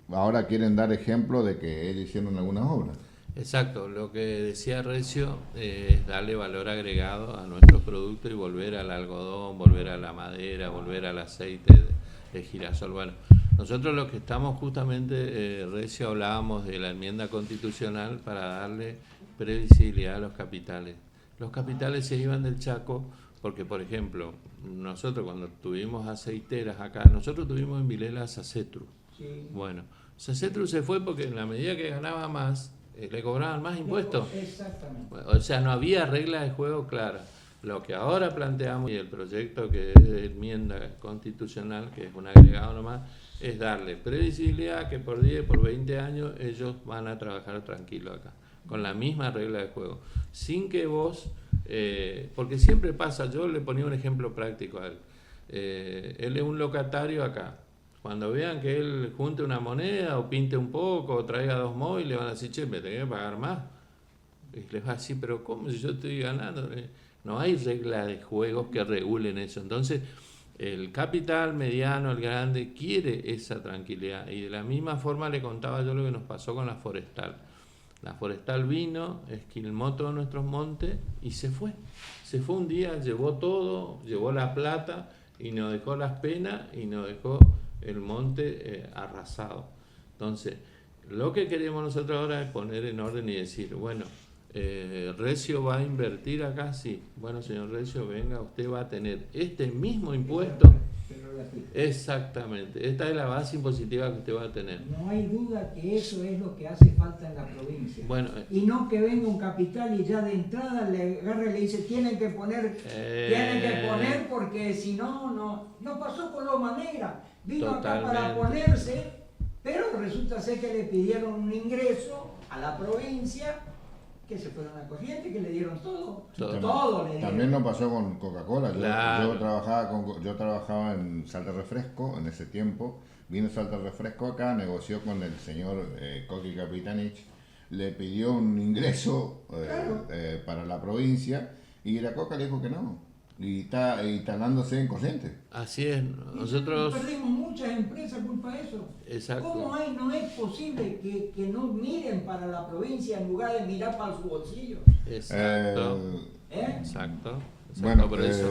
ahora quieren dar ejemplo de que ellos hicieron algunas obras. Exacto, lo que decía Recio es darle valor agregado a nuestros productos y volver al algodón, volver a la madera, volver al aceite de girasol. Bueno, nosotros lo que estamos justamente, Recio, hablábamos de la enmienda constitucional para darle previsibilidad a los capitales. Los capitales se iban del Chaco Porque, por ejemplo, nosotros cuando tuvimos aceiteras acá, nosotros tuvimos en Vilela Sacetru. Sí. Bueno, Sacetru se fue porque en la medida que ganaba más, le cobraban más impuestos. Exactamente. O sea, no había regla de juego clara. Lo que ahora planteamos y el proyecto que es de enmienda constitucional, que es un agregado nomás, es darle previsibilidad que por 10, por 20 años ellos van a trabajar tranquilo acá, con la misma regla de juego, sin que vos, porque siempre pasa, yo le ponía un ejemplo práctico a él, él es un locatario acá, cuando vean que él junte una moneda o pinte un poco o traiga 2 móviles, le van a decir, che, me tenés que pagar más, y les va a decir, pero ¿cómo si yo estoy ganando? No hay regla de juegos que regulen eso. Entonces, el capital mediano, el grande, quiere esa tranquilidad. Y de la misma forma le contaba yo lo que nos pasó con la forestal. La forestal vino, esquilmó todos nuestros montes y se fue. Se fue un día, llevó todo, llevó la plata y nos dejó las penas y nos dejó el monte arrasado. Entonces, lo que queremos nosotros ahora es poner en orden y decir, bueno, Recio va a invertir acá, sí. Bueno, señor Recio, venga, usted va a tener este mismo impuesto. Exactamente, esta es la base impositiva que usted va a tener. No hay duda que eso es lo que hace falta en la provincia. Bueno, y no que venga un capital y ya de entrada le agarre y le dice tienen que poner porque si no pasó con Loma Negra. Vino totalmente. acá para ponerse, pero resulta ser que le pidieron un ingreso a la provincia, que se fueron a corriente, que le dieron todo le dieron. También nos pasó con Coca-Cola. Claro. Yo trabajaba en Salta Refresco en ese tiempo. Vino Salta Refresco acá, negoció con el señor Coqui Capitanich, le pidió un ingreso para la provincia y la Coca le dijo que no. Y está instalándose en corriente. Así es, nosotros... Perdimos muchas empresas culpa de eso. Exacto. ¿Cómo no es posible que no miren para la provincia en lugar de mirar para su bolsillo? Exacto. Exacto. Bueno, por eso.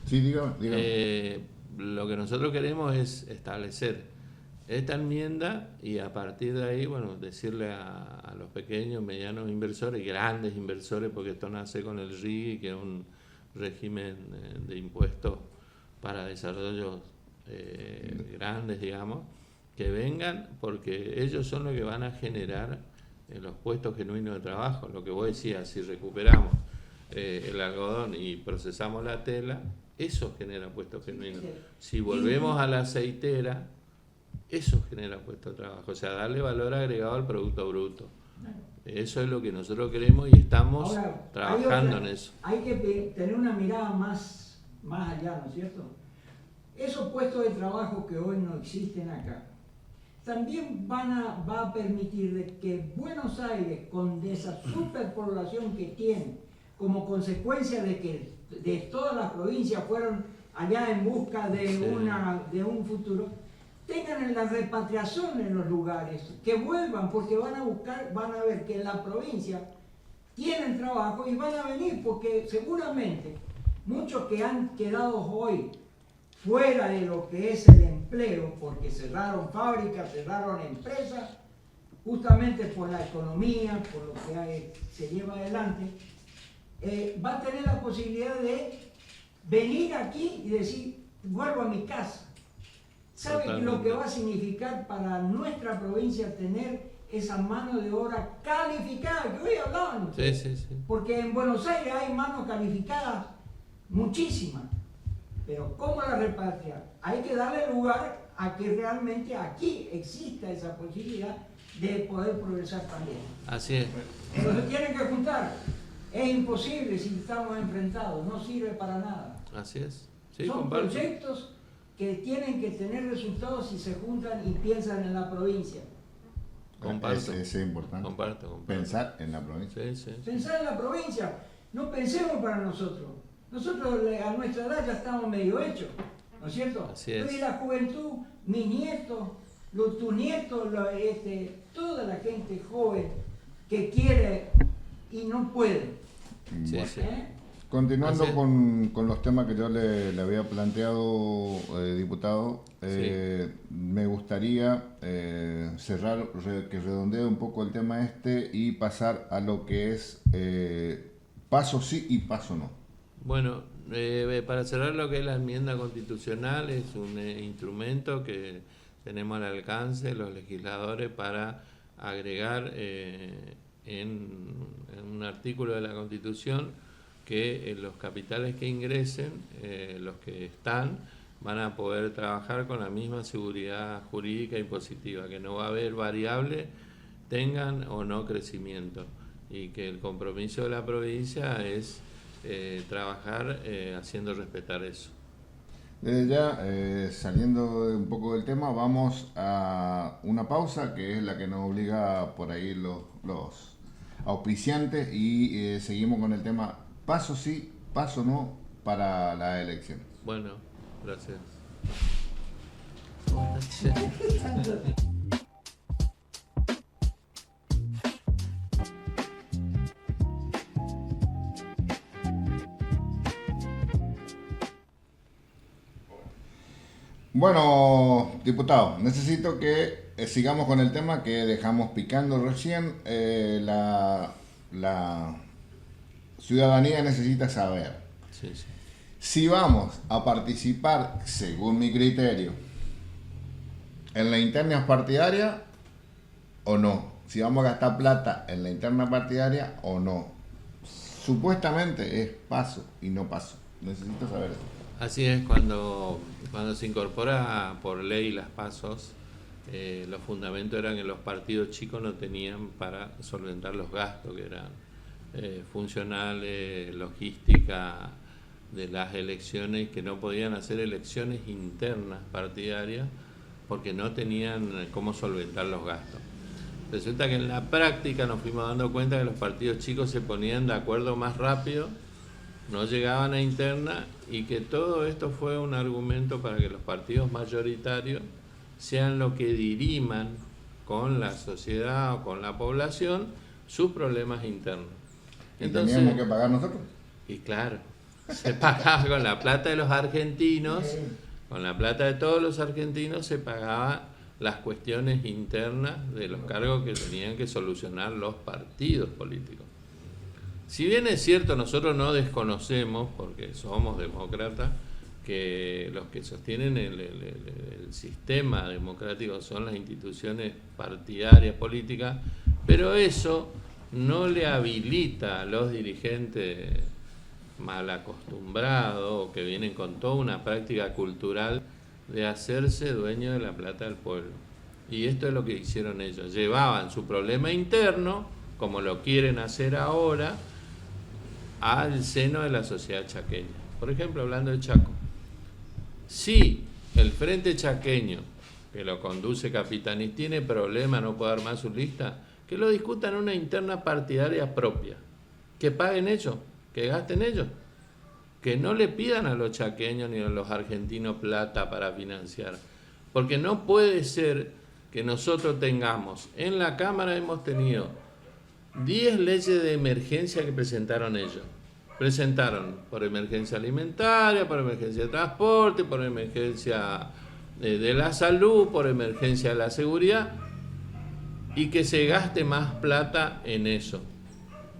Sí, dígame. Lo que nosotros queremos es establecer esta enmienda y a partir de ahí, bueno, decirle a los pequeños, medianos inversores, grandes inversores, porque esto nace con el RIGI, que es un régimen de impuestos para desarrollos grandes, digamos, que vengan porque ellos son los que van a generar los puestos genuinos de trabajo. Lo que vos decías, si recuperamos el algodón y procesamos la tela, eso genera puestos genuinos. Si volvemos a la aceitera, eso genera puestos de trabajo, o sea, darle valor agregado al producto bruto. Eso es lo que nosotros queremos y estamos trabajando en eso. Hay que tener una mirada más allá, ¿no es cierto? Esos puestos de trabajo que hoy no existen acá, también va a permitir de que Buenos Aires, con esa superpoblación que tiene, como consecuencia de que de todas las provincias fueron allá en busca de un futuro, tengan la repatriación en los lugares, que vuelvan porque van a ver que en la provincia tienen trabajo y van a venir porque seguramente muchos que han quedado hoy fuera de lo que es el empleo, porque cerraron fábricas, cerraron empresas, justamente por la economía, por lo que se lleva adelante, va a tener la posibilidad de venir aquí y decir, vuelvo a mi casa. ¿Sabe lo que va a significar para nuestra provincia tener esa mano de obra calificada que hoy hablábamos? Sí. Porque en Buenos Aires hay manos calificadas muchísimas, pero ¿cómo la repatriar? Hay que darle lugar a que realmente aquí exista esa posibilidad de poder progresar también. Así es. Pero se tienen que juntar. Es imposible si estamos enfrentados, no sirve para nada. Así es. Sí, son comparto. proyectos que tienen que tener resultados si se juntan y piensan en la provincia. Comparto. Es importante. Comparto. Pensar en la provincia. Sí. Pensar en la provincia. No pensemos para nosotros. Nosotros a nuestra edad ya estamos medio hechos, ¿no es cierto? Así es. Hoy la juventud, mis nietos, tus nietos, toda la gente joven que quiere y no puede. Sí. Continuando con los temas que yo le había planteado, diputado, me gustaría cerrar, que redondee un poco el tema y pasar a lo que es paso sí y paso no. Bueno, para cerrar lo que es la enmienda constitucional, es un instrumento que tenemos al alcance los legisladores para agregar en un artículo de la Constitución que los capitales que ingresen, los que están, van a poder trabajar con la misma seguridad jurídica impositiva, que no va a haber variable, tengan o no crecimiento, y que el compromiso de la provincia es trabajar haciendo respetar eso. Desde ya, saliendo un poco del tema, vamos a una pausa que es la que nos obliga por ahí los auspiciantes y seguimos con el tema paso sí, paso no para las elecciones. Bueno, gracias. Bueno, diputado, necesito que sigamos con el tema que dejamos picando recién. La ciudadanía necesita saber Sí, sí. si vamos a participar, según mi criterio, en la interna partidaria o no. Si vamos a gastar plata en la interna partidaria o no. Supuestamente es paso y no paso. Necesito saber eso. Así es, cuando se incorpora por ley las pasos, los fundamentos eran que los partidos chicos no tenían para solventar los gastos que eran funcionales, logística de las elecciones, que no podían hacer elecciones internas partidarias porque no tenían cómo solventar los gastos. Resulta que en la práctica nos fuimos dando cuenta que los partidos chicos se ponían de acuerdo más rápido, no llegaban a interna, y que todo esto fue un argumento para que los partidos mayoritarios sean los que diriman con la sociedad o con la población sus problemas internos. Entonces, ¿teníamos que pagar nosotros? Y claro, se pagaba con la plata de los argentinos, con la plata de todos los argentinos se pagaba las cuestiones internas de los cargos que tenían que solucionar los partidos políticos. Si bien es cierto, nosotros no desconocemos, porque somos demócratas, que los que sostienen el sistema democrático son las instituciones partidarias políticas, pero eso no le habilita a los dirigentes mal acostumbrados, que vienen con toda una práctica cultural, de hacerse dueños de la plata del pueblo. Y esto es lo que hicieron ellos. Llevaban su problema interno, como lo quieren hacer ahora, al seno de la sociedad chaqueña. Por ejemplo, hablando de Chaco, si el Frente Chaqueño, que lo conduce Capitanich, tiene problema, no puede armar su lista, que lo discutan en una interna partidaria propia, que paguen ellos, que gasten ellos, que no le pidan a los chaqueños ni a los argentinos plata para financiar, porque no puede ser que nosotros tengamos, en la Cámara hemos tenido 10 leyes de emergencia que presentaron ellos. Presentaron por emergencia alimentaria, por emergencia de transporte, por emergencia de la salud, por emergencia de la seguridad, y que se gaste más plata en eso.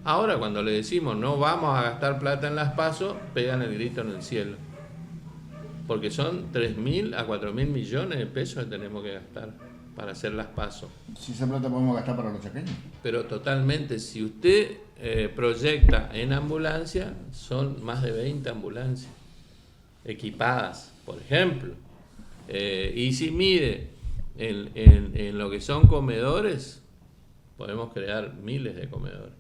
Ahora, cuando le decimos no vamos a gastar plata en las PASO, pegan el grito en el cielo. Porque son 3.000 a 4.000 millones de pesos que tenemos que gastar para hacer las PASO. Si esa plata podemos gastar para los chaqueños. Pero totalmente, si usted proyecta en ambulancia, son más de 20 ambulancias equipadas, por ejemplo. Y si mide en lo que son comedores, podemos crear miles de comedores.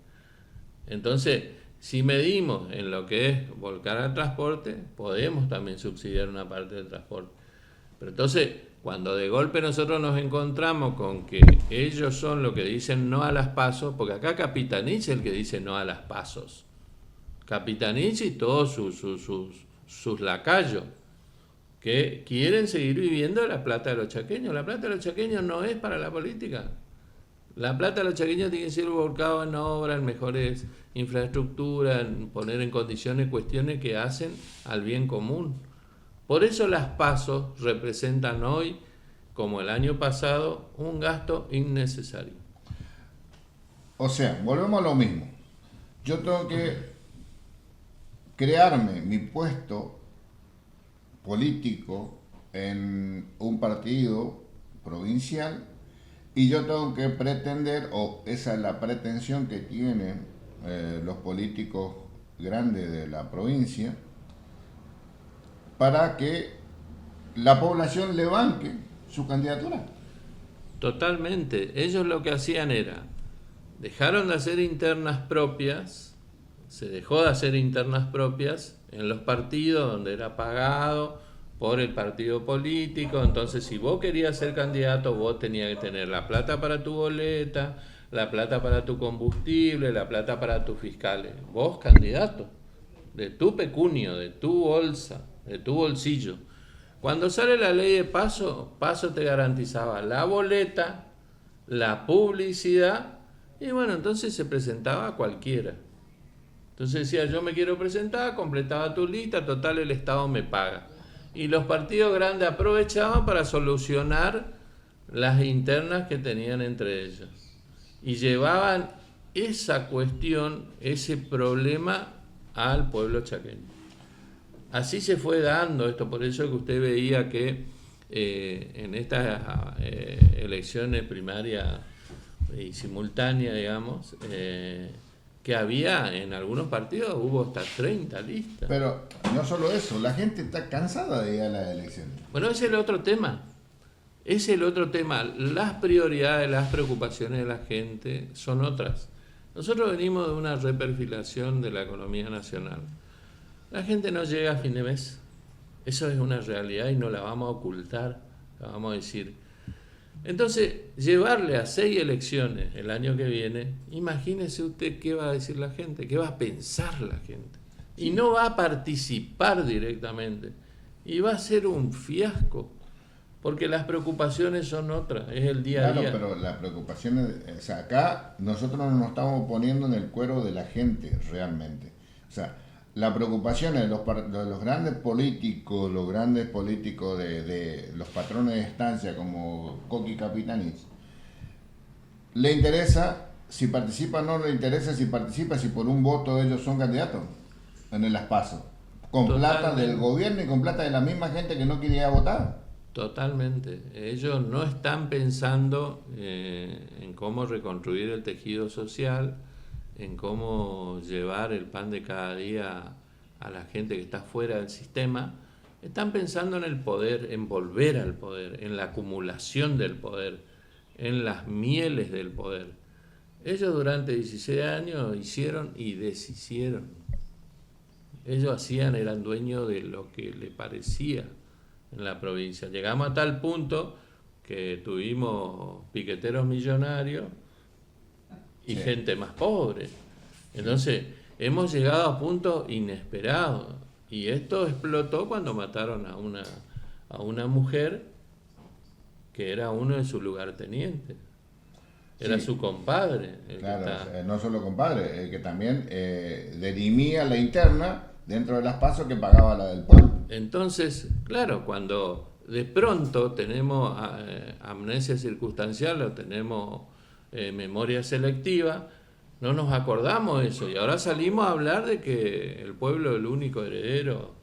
Entonces, si medimos en lo que es volcar al transporte, podemos también subsidiar una parte del transporte. Pero entonces, cuando de golpe nosotros nos encontramos con que ellos son los que dicen no a las pasos, porque acá Capitanich es el que dice no a las pasos. Capitanich y todos sus lacayos, que quieren seguir viviendo de la plata de los chaqueños. La plata de los chaqueños no es para la política. La plata de los chaqueños tiene que ser volcada en obras, en mejores infraestructuras, en poner en condiciones cuestiones que hacen al bien común. Por eso las pasos representan hoy, como el año pasado, un gasto innecesario. O sea, volvemos a lo mismo. Yo tengo que crearme mi puesto político en un partido provincial y yo tengo que pretender, o esa es la pretensión que tienen los políticos grandes de la provincia, para que la población le banque su candidatura. Totalmente. Ellos lo que hacían era, dejaron de hacer internas propias, se dejó de hacer internas propias en los partidos donde era pagado por el partido político. Entonces, si vos querías ser candidato, vos tenías que tener la plata para tu boleta, la plata para tu combustible, la plata para tus fiscales. Vos, candidato, de tu pecunio, de tu bolsa, de tu bolsillo. Cuando sale la ley de Paso, Paso te garantizaba la boleta, la publicidad, y bueno, entonces se presentaba a cualquiera. Entonces decía, yo me quiero presentar, completaba tu lista, total el Estado me paga. Y los partidos grandes aprovechaban para solucionar las internas que tenían entre ellos. Y llevaban esa cuestión, ese problema al pueblo chaqueño. Así se fue dando esto, por eso que usted veía que en estas elecciones primarias y simultáneas, digamos, que había en algunos partidos, hubo hasta 30 listas. Pero no solo eso, la gente está cansada de ir a las elecciones. Bueno, ese es el otro tema. Es el otro tema. Las prioridades, las preocupaciones de la gente son otras. Nosotros venimos de una reperfilación de la economía nacional. La gente no llega a fin de mes. Eso es una realidad y no la vamos a ocultar, la vamos a decir. Entonces, llevarle a 6 elecciones el año que viene, imagínese usted qué va a decir la gente, qué va a pensar la gente. Y no va a participar directamente. Y va a ser un fiasco. Porque las preocupaciones son otras, es el día a día. Claro, pero las preocupaciones, o sea, acá nosotros nos estamos poniendo en el cuero de la gente realmente. O sea, la preocupación de los grandes políticos, de los patrones de estancia como Coqui Capitanich, le interesa si participa o no le interesa si participa, si por un voto ellos son candidatos en el PASO, con plata del gobierno y con plata de la misma gente que no quería votar. Totalmente. Ellos no están pensando en cómo reconstruir el tejido social, en cómo llevar el pan de cada día a la gente que está fuera del sistema. Están pensando en el poder, en volver al poder, en la acumulación del poder, en las mieles del poder. Ellos durante 16 años hicieron y deshicieron. Ellos hacían, eran dueños de lo que les parecía en la provincia. Llegamos a tal punto que tuvimos piqueteros millonarios y gente más pobre. Entonces, hemos llegado a puntos inesperados. Y esto explotó cuando mataron a una mujer que era uno de sus lugartenientes. Era su compadre. Claro, no solo compadre, que también dirimía la interna dentro de las PASO que pagaba la del pueblo. Entonces, claro, cuando de pronto tenemos amnesia circunstancial o tenemos memoria selectiva, no nos acordamos de eso. Y ahora salimos a hablar de que el pueblo es el único heredero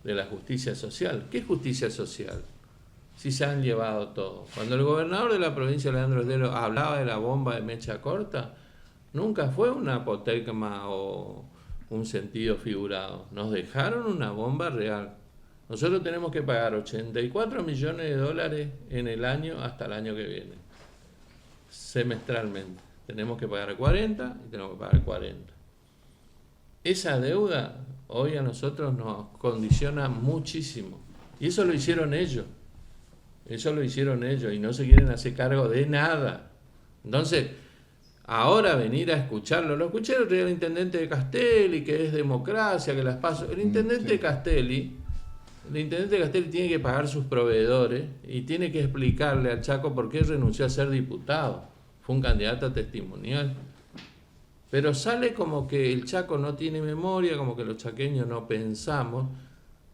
de la justicia social. ¿Qué justicia social? Si se han llevado todo. Cuando el gobernador de la provincia, Leandro Herrero, hablaba de la bomba de mecha corta, nunca fue una apotegma o un sentido figurado. Nos dejaron una bomba real. Nosotros tenemos que pagar 84 millones de dólares en el año hasta el año que viene, semestralmente. Tenemos que pagar 40 y tenemos que pagar 40. Esa deuda hoy a nosotros nos condiciona muchísimo. Y eso lo hicieron ellos. Eso lo hicieron ellos y no se quieren hacer cargo de nada. Entonces, ahora venir a escucharlo, lo escuché el intendente de Castelli, que es democracia, que las paso. El intendente de Castelli tiene que pagar sus proveedores y tiene que explicarle al Chaco por qué renunció a ser diputado. Fue un candidato testimonial. Pero sale como que el Chaco no tiene memoria, como que los chaqueños no pensamos.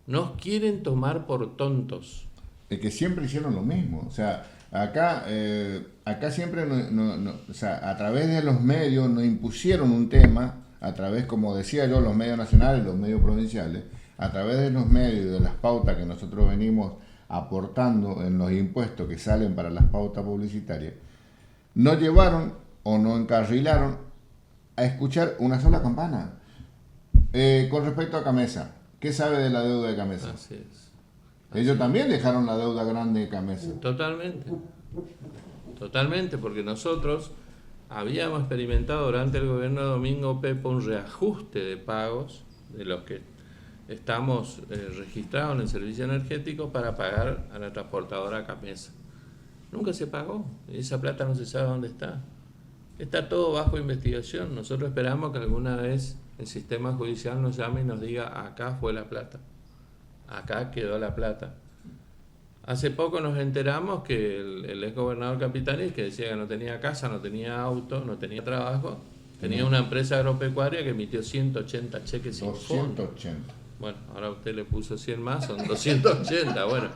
Nos quieren tomar por tontos. Es que siempre hicieron lo mismo. O sea, acá siempre, o sea, a través de los medios nos impusieron un tema a través, como decía yo, los medios nacionales, los medios provinciales, a través de los medios y de las pautas que nosotros venimos aportando en los impuestos que salen para las pautas publicitarias, no llevaron o no encarrilaron a escuchar una sola campana. Con respecto a Camesa, ¿qué sabe de la deuda de Camesa? Así es. Ellos también dejaron la deuda grande de Camesa. Totalmente, porque nosotros habíamos experimentado durante el gobierno de Domingo Pepo un reajuste de pagos de los que estamos registrados en el servicio energético para pagar a la transportadora Camesa. Nunca se pagó, y esa plata no se sabe dónde está. Está todo bajo investigación. Nosotros esperamos que alguna vez el sistema judicial nos llame y nos diga: acá fue la plata, acá quedó la plata. Hace poco nos enteramos que el ex gobernador Capitanich, que decía que no tenía casa, no tenía auto, no tenía trabajo, tenía una empresa agropecuaria que emitió 180 cheques sin fondo. 280. Bueno, ahora usted le puso 100 más, son 280. Bueno,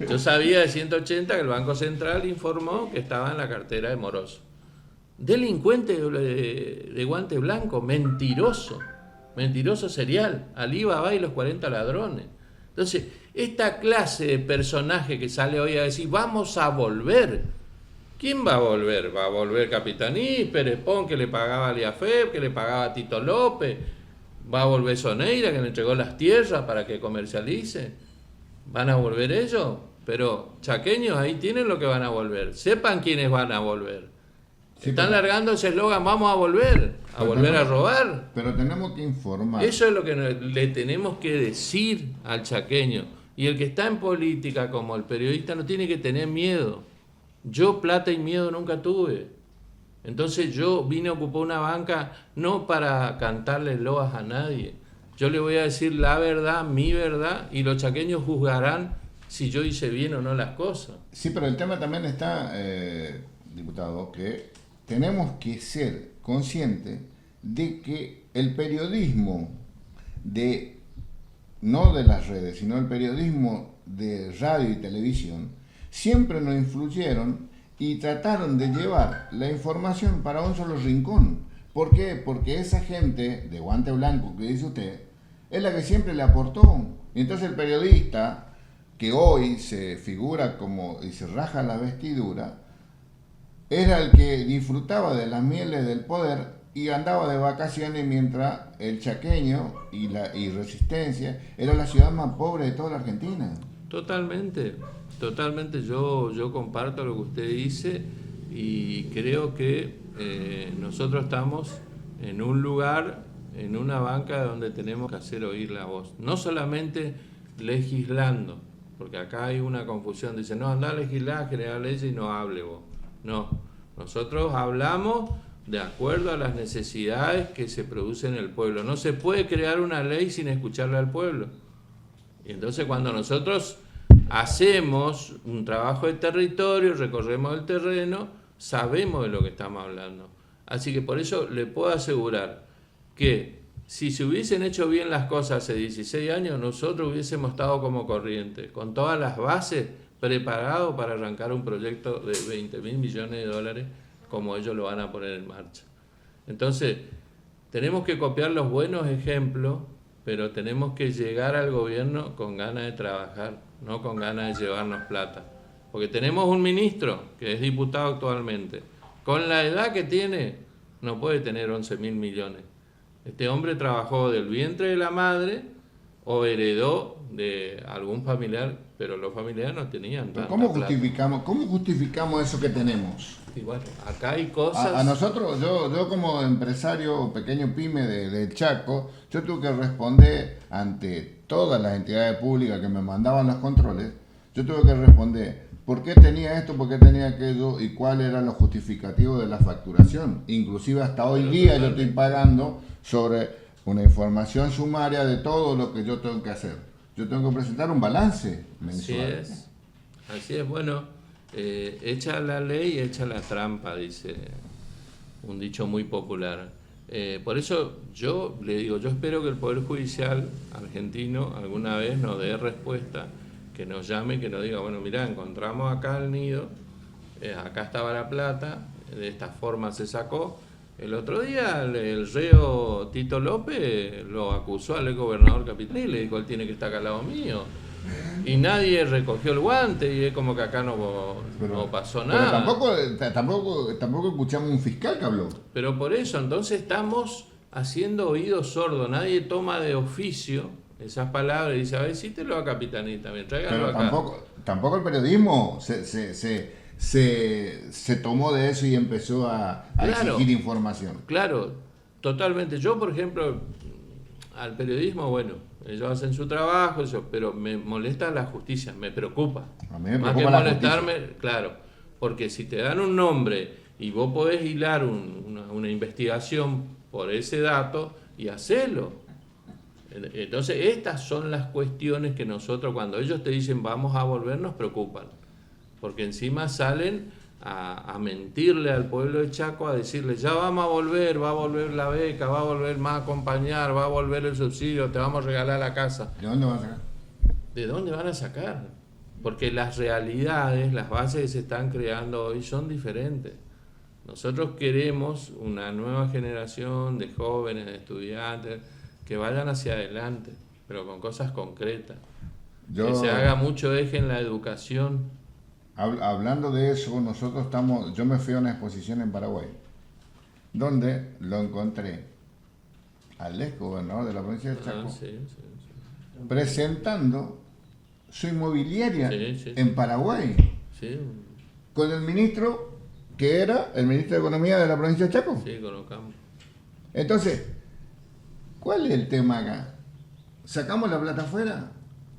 yo sabía de 180 que el Banco Central informó que estaba en la cartera de Moroso. Delincuente de guante blanco, mentiroso serial, Alibaba y los 40 ladrones. Entonces, esta clase de personaje que sale hoy a decir, vamos a volver. ¿Quién va a volver? ¿Va a volver Capitanich, Pérez Pon, que le pagaba a Liafeb, que le pagaba a Tito López? ¿Va a volver Soneira, que le entregó las tierras para que comercialice? ¿Van a volver ellos? Pero chaqueños ahí tienen lo que van a volver. Sepan quiénes van a volver. Sí, están largando ese eslogan, vamos a volver a robar. Pero tenemos que informar. Eso es lo que le tenemos que decir al chaqueño. Y el que está en política como el periodista no tiene que tener miedo. Yo plata y miedo nunca tuve. Entonces yo vine a ocupar una banca no para cantarle loas a nadie. Yo le voy a decir la verdad, mi verdad, y los chaqueños juzgarán si yo hice bien o no las cosas. Sí, pero el tema también está, diputado, que tenemos que ser conscientes de que el periodismo no de las redes, sino el periodismo de radio y televisión, siempre nos influyeron y trataron de llevar la información para un solo rincón. ¿Por qué? Porque esa gente de guante blanco que dice usted es la que siempre le aportó. Y entonces el periodista que hoy se figura como y se raja la vestidura era el que disfrutaba de las mieles del poder y andaba de vacaciones, mientras el chaqueño y Resistencia era la ciudad más pobre de toda la Argentina. Totalmente yo comparto lo que usted dice y creo que nosotros estamos en un lugar, en una banca donde tenemos que hacer oír la voz, no solamente legislando, porque acá hay una confusión, dice, no, anda a legislar, generar leyes y no hable vos. No, nosotros hablamos de acuerdo a las necesidades que se producen en el pueblo. No se puede crear una ley sin escucharle al pueblo. Y entonces cuando nosotros hacemos un trabajo de territorio, recorremos el terreno, sabemos de lo que estamos hablando. Así que por eso le puedo asegurar que si se hubiesen hecho bien las cosas hace 16 años, nosotros hubiésemos estado como Corrientes, con todas las bases preparados para arrancar un proyecto de 20.000 millones de dólares como ellos lo van a poner en marcha. Entonces, tenemos que copiar los buenos ejemplos, pero tenemos que llegar al gobierno con ganas de trabajar, no con ganas de llevarnos plata. Porque tenemos un ministro que es diputado actualmente. Con la edad que tiene, no puede tener 11.000 millones. Este hombre trabajó del vientre de la madre o heredó de algún familiar, pero los familiares no tenían tanta ¿Cómo plata. ¿Cómo justificamos eso que tenemos? Y bueno, acá hay cosas... A nosotros, yo como empresario o pequeño pyme de Chaco, yo tuve que responder ante todas las entidades públicas que me mandaban los controles, yo tuve que responder por qué tenía esto, por qué tenía aquello y cuál era los justificativos de la facturación. Inclusive hasta hoy día yo estoy pagando sobre una información sumaria de todo lo que yo tengo que hacer. Yo tengo que presentar un balance mensual. Así es, bueno, echa la ley, echa la trampa, dice un dicho muy popular. Por eso yo le digo, yo espero que el Poder Judicial argentino alguna vez nos dé respuesta, que nos llame, que nos diga, bueno, mirá, encontramos acá el nido, acá estaba la plata, de esta forma se sacó, El otro día el reo Tito López lo acusó al ex gobernador capitalino y le dijo, él tiene que estar acá al lado mío. Y nadie recogió el guante y es como que acá no pasó nada. Pero tampoco escuchamos un fiscal que habló. Pero por eso, entonces estamos haciendo oídos sordos. Nadie toma de oficio esas palabras y dice, a ver, cítelo a Capitanía también, tráiganlo Pero acá. tampoco el periodismo se tomó de eso y empezó a Claro. exigir información. Claro, totalmente. Yo, por ejemplo, al periodismo, bueno, ellos hacen su trabajo, pero me molesta la justicia, me preocupa. A mí me Más preocupa que la molestarme, justicia. claro, porque si te dan un nombre y vos podés hilar una investigación por ese dato y hacelo. Entonces, estas son las cuestiones que nosotros, cuando ellos te dicen vamos a volver, nos preocupan. Porque encima salen a mentirle al pueblo de Chaco, a decirle ya vamos a volver, va a volver la beca, va a volver más a acompañar, va a volver el subsidio, te vamos a regalar la casa. ¿De dónde van a sacar? ¿De dónde van a sacar? Porque las realidades, las bases que se están creando hoy son diferentes. Nosotros queremos una nueva generación de jóvenes, de estudiantes, que vayan hacia adelante, pero con cosas concretas. Que se haga mucho eje en la educación. Hablando de eso, yo me fui a una exposición en Paraguay, donde lo encontré al ex gobernador de la provincia de Chaco, Sí. presentando su inmobiliaria Sí. en Paraguay, Sí, con el ministro que era el ministro de Economía de la provincia de Chaco. sí, colocamos. Entonces, ¿cuál es el tema acá? ¿Sacamos la plata afuera?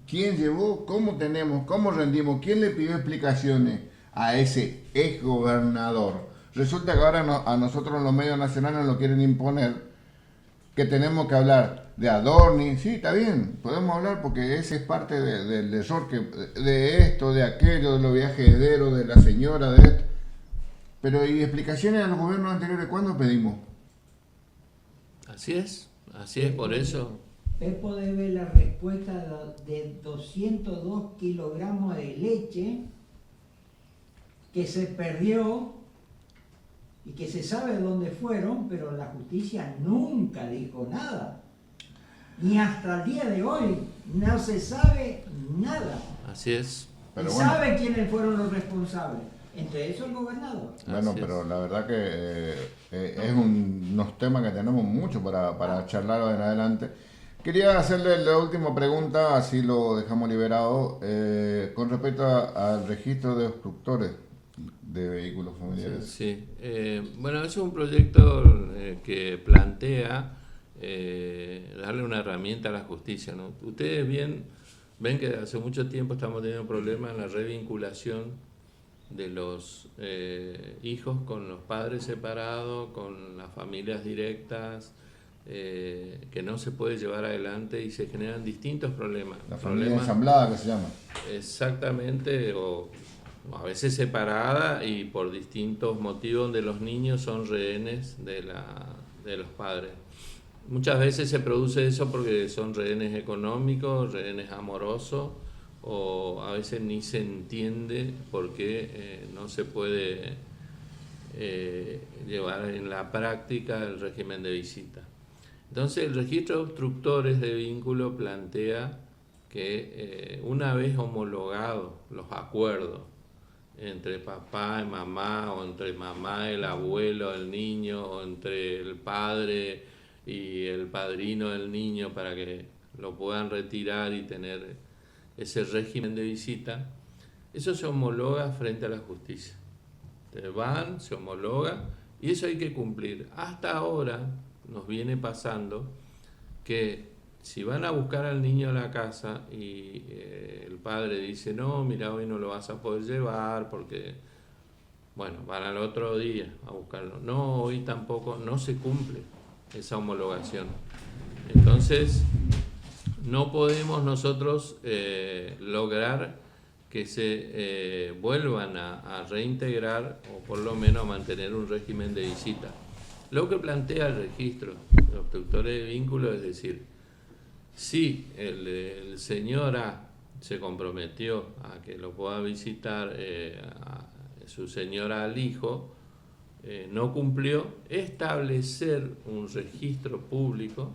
¿Quién llevó? ¿Cómo tenemos? ¿Cómo rendimos? ¿Quién le pidió explicaciones a ese ex gobernador? Resulta que ahora a nosotros los medios nacionales nos quieren imponer que tenemos que hablar de Adorni. Sí, está bien, podemos hablar porque ese es parte del error de esto, de aquello, de los viajes de Ero, de la señora, de esto. Pero ¿y explicaciones a los gobiernos anteriores cuándo pedimos? Así es, por eso. Pepo debe la respuesta de 202 kilogramos de leche que se perdió y que se sabe dónde fueron, pero la justicia nunca dijo nada. Ni hasta el día de hoy no se sabe nada. Así es. Pero y bueno. sabe quiénes fueron los responsables. Entre esos el gobernador. Bueno, Así pero es. la verdad que es unos temas que tenemos mucho para charlar en adelante. Quería hacerle la última pregunta, así lo dejamos liberado, con respecto al registro de obstructores de vehículos familiares. Sí. Bueno, es un proyecto que plantea darle una herramienta a la justicia, ¿no? Ustedes ven que hace mucho tiempo estamos teniendo problemas en la revinculación de los hijos con los padres separados, con las familias directas, que no se puede llevar adelante y se generan distintos problemas. La familia ensamblada que se llama. Exactamente, o a veces separada y por distintos motivos donde los niños son rehenes de los padres. Muchas veces se produce eso porque son rehenes económicos, rehenes amorosos, o a veces ni se entiende por qué no se puede llevar en la práctica el régimen de visita. Entonces el registro de obstructores de vínculo plantea que una vez homologados los acuerdos entre papá y mamá, o entre mamá y el abuelo del niño, o entre el padre y el padrino del niño para que lo puedan retirar y tener ese régimen de visita, eso se homologa frente a la justicia. Se homologa y eso hay que cumplir. Hasta ahora nos viene pasando que si van a buscar al niño a la casa y el padre dice, no, mira, hoy no lo vas a poder llevar porque, bueno, van al otro día a buscarlo. No, hoy tampoco, no se cumple esa homologación. Entonces, no podemos nosotros lograr que se vuelvan a reintegrar o por lo menos a mantener un régimen de visita. Lo que plantea el registro de obstructores de vínculo es decir, si el señor A se comprometió a que lo pueda visitar a su señora al hijo, no cumplió, establecer un registro público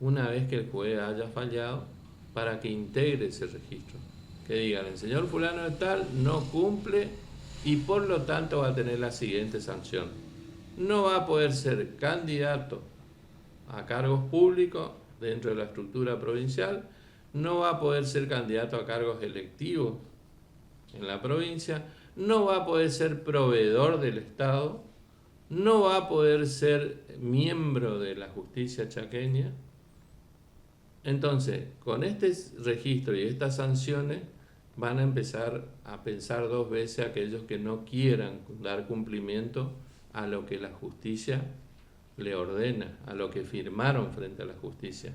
una vez que el juez haya fallado para que integre ese registro. Que digan, el señor fulano de tal no cumple y por lo tanto va a tener la siguiente sanción. No va a poder ser candidato a cargos públicos dentro de la estructura provincial, no va a poder ser candidato a cargos electivos en la provincia, no va a poder ser proveedor del Estado, no va a poder ser miembro de la justicia chaqueña. Entonces, con este registro y estas sanciones van a empezar a pensar dos veces aquellos que no quieran dar cumplimiento a lo que la justicia le ordena, a lo que firmaron frente a la justicia.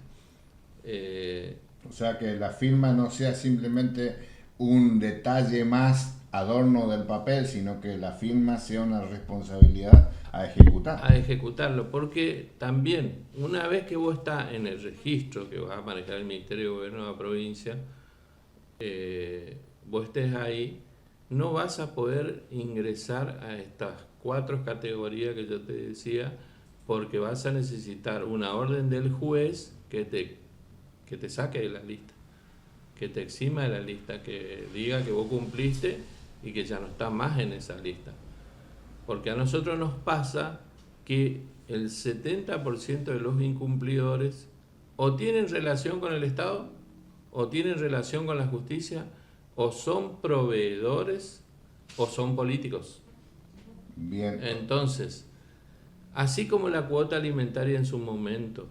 O sea, que la firma no sea simplemente un detalle más, adorno del papel, sino que la firma sea una responsabilidad a ejecutar. A ejecutarlo, porque también una vez que vos estás en el registro que va a manejar el Ministerio de Gobierno de la provincia, vos estés ahí, no vas a poder ingresar a estas 4 categorías que yo te decía, porque vas a necesitar una orden del juez que te saque de la lista, que te exima de la lista, que diga que vos cumpliste y que ya no estás más en esa lista. Porque a nosotros nos pasa que el 70% de los incumplidores o tienen relación con el Estado, o tienen relación con la justicia, o son proveedores, o son políticos. Bien. Entonces, así como la cuota alimentaria en su momento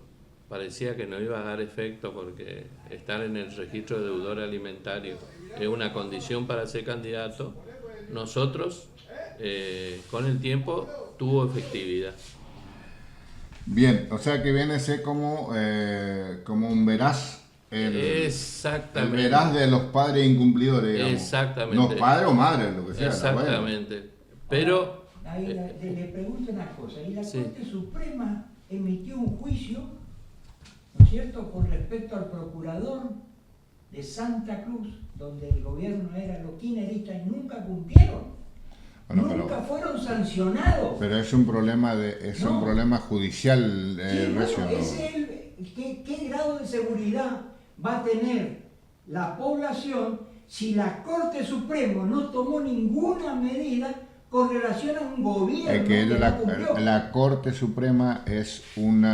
parecía que no iba a dar efecto porque estar en el registro de deudor alimentario es una condición para ser candidato, nosotros con el tiempo tuvo efectividad. Bien, o sea que viene a ser como un veraz. Exactamente. El veraz de los padres incumplidores, digamos. Exactamente. Los padres o madres, lo que sea. Exactamente. Pero ahí le pregunto una cosa, y la sí. Corte Suprema emitió un juicio, ¿no es cierto?, con respecto al procurador de Santa Cruz, donde el gobierno era los kirchneristas y nunca cumplieron. Bueno, nunca fueron sancionados. Pero es un problema un problema judicial, sí, Recio. bueno, ¿qué grado de seguridad va a tener la población si la Corte Suprema no tomó ninguna medida con relación a un gobierno que que no cumplió? La Corte Suprema es un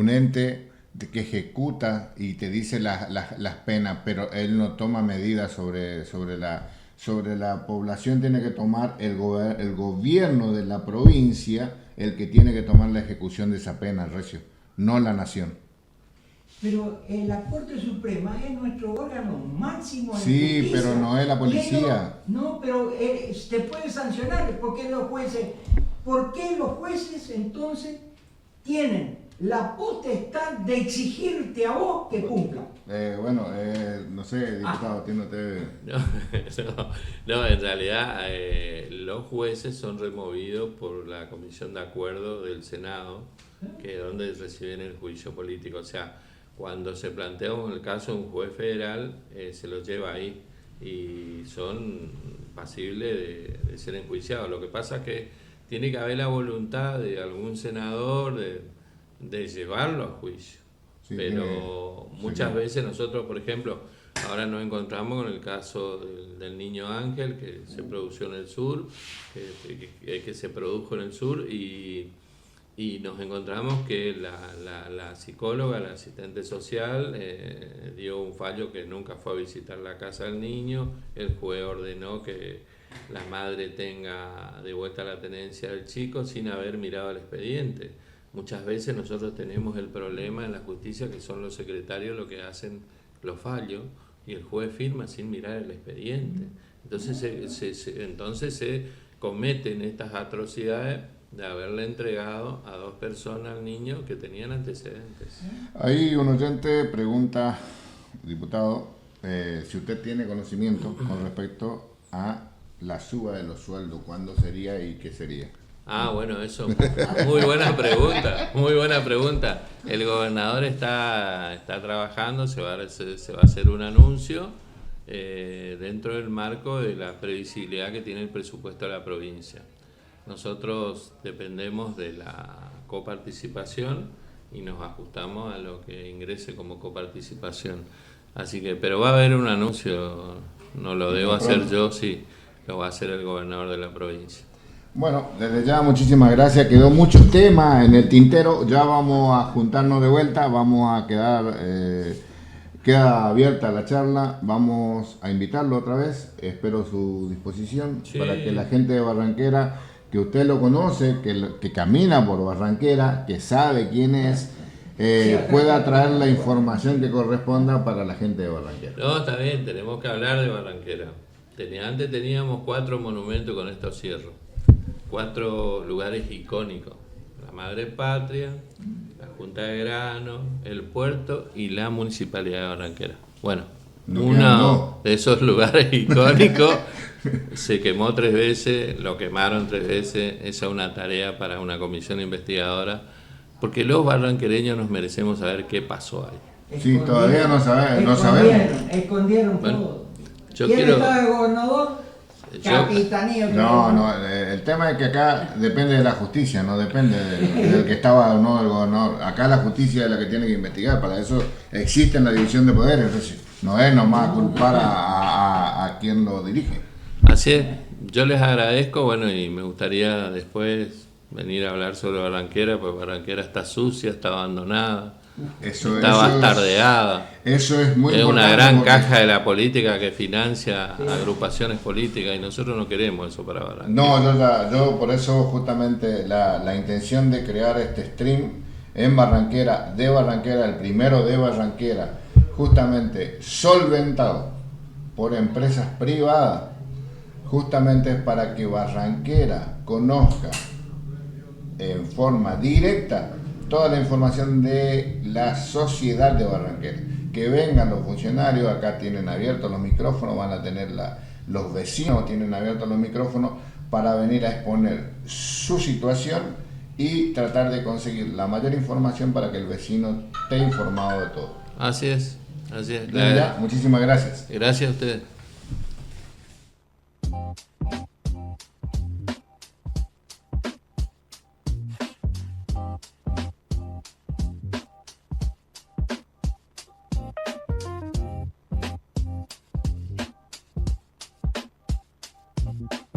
ente que ejecuta y te dice las penas, pero él no toma medidas sobre la población. Tiene que tomar el gobierno de la provincia, el que tiene que tomar la ejecución de esa pena, Recio, no la nación. Pero la Corte Suprema es nuestro órgano máximo de sí, justicia. Pero no es la policía. No, pero te puede sancionar. ¿Por qué los jueces entonces tienen la potestad de exigirte a vos que cumpla? No sé, diputado, tiene usted... No, en realidad los jueces son removidos por la Comisión de Acuerdo del Senado, que es donde reciben el juicio político. O sea, cuando se plantea el caso de un juez federal, se los lleva ahí y son pasibles de ser enjuiciados. Lo que pasa es que tiene que haber la voluntad de algún senador de llevarlo a juicio. Sí, pero muchas veces nosotros, por ejemplo, ahora nos encontramos con el caso del niño Ángel que se produjo en el sur, que se produjo en el sur y nos encontramos que la psicóloga, la asistente social, dio un fallo que nunca fue a visitar la casa del niño. El juez ordenó que la madre tenga de vuelta la tenencia del chico sin haber mirado el expediente. Muchas veces nosotros tenemos el problema en la justicia que son los secretarios los que hacen los fallos y el juez firma sin mirar el expediente. Entonces se cometen estas atrocidades de haberle entregado a 2 personas al niño que tenían antecedentes. Ahí un oyente pregunta, diputado, si usted tiene conocimiento con respecto a la suba de los sueldos, ¿cuándo sería y qué sería? Bueno, eso, muy buena pregunta. El gobernador está trabajando, se va a hacer un anuncio dentro del marco de la previsibilidad que tiene el presupuesto de la provincia. Nosotros dependemos de la coparticipación y nos ajustamos a lo que ingrese como coparticipación. Así que, pero va a haber un anuncio, no lo debo hacer yo, sí, lo va a hacer el gobernador de la provincia. Bueno, desde ya muchísimas gracias, quedó muchos temas en el tintero, ya vamos a juntarnos de vuelta, vamos a queda abierta la charla, vamos a invitarlo otra vez, espero su disposición, sí, para que la gente de Barranquera, que usted lo conoce, que camina por Barranquera, que sabe quién es, pueda traer la información que corresponda para la gente de Barranquera. No, está bien, tenemos que hablar de Barranquera. Antes teníamos 4 monumentos, con esto cierro, 4 lugares icónicos: la Madre Patria, la Junta de Grano, el puerto y la Municipalidad de Barranquera. Bueno, uno de esos lugares icónicos se quemó 3 veces, lo quemaron 3 veces. Esa es una tarea para una comisión investigadora, porque los barranquereños nos merecemos saber qué pasó ahí. Sí, todavía no sabemos. Escondieron bueno, todo. Yo ¿Quién quiero... estaba de gobernador? Capitanía. No, el tema es que acá depende de la justicia, no depende del que estaba o no el gobernador. Acá la justicia es la que tiene que investigar, para eso existe la división de poderes, entonces no es nomás culpar a quien lo dirige. Así es, yo les agradezco, bueno, y me gustaría después venir a hablar sobre Barranquera, porque Barranquera está sucia, está abandonada. Está bastardeada. Eso es muy importante. Es una gran caja de la política que financia agrupaciones políticas, y nosotros no queremos eso para Barranquera. No, yo por eso justamente la intención de crear este stream en Barranquera, el primero de Barranquera, justamente solventado por empresas privadas, justamente es para que Barranquera conozca en forma directa toda la información de la sociedad de Barranquera. Que vengan los funcionarios, acá tienen abiertos los micrófonos, van a tener los vecinos tienen abiertos los micrófonos para venir a exponer su situación y tratar de conseguir la mayor información para que el vecino esté informado de todo. Así es, así es. Ya, muchísimas gracias. Gracias a ustedes.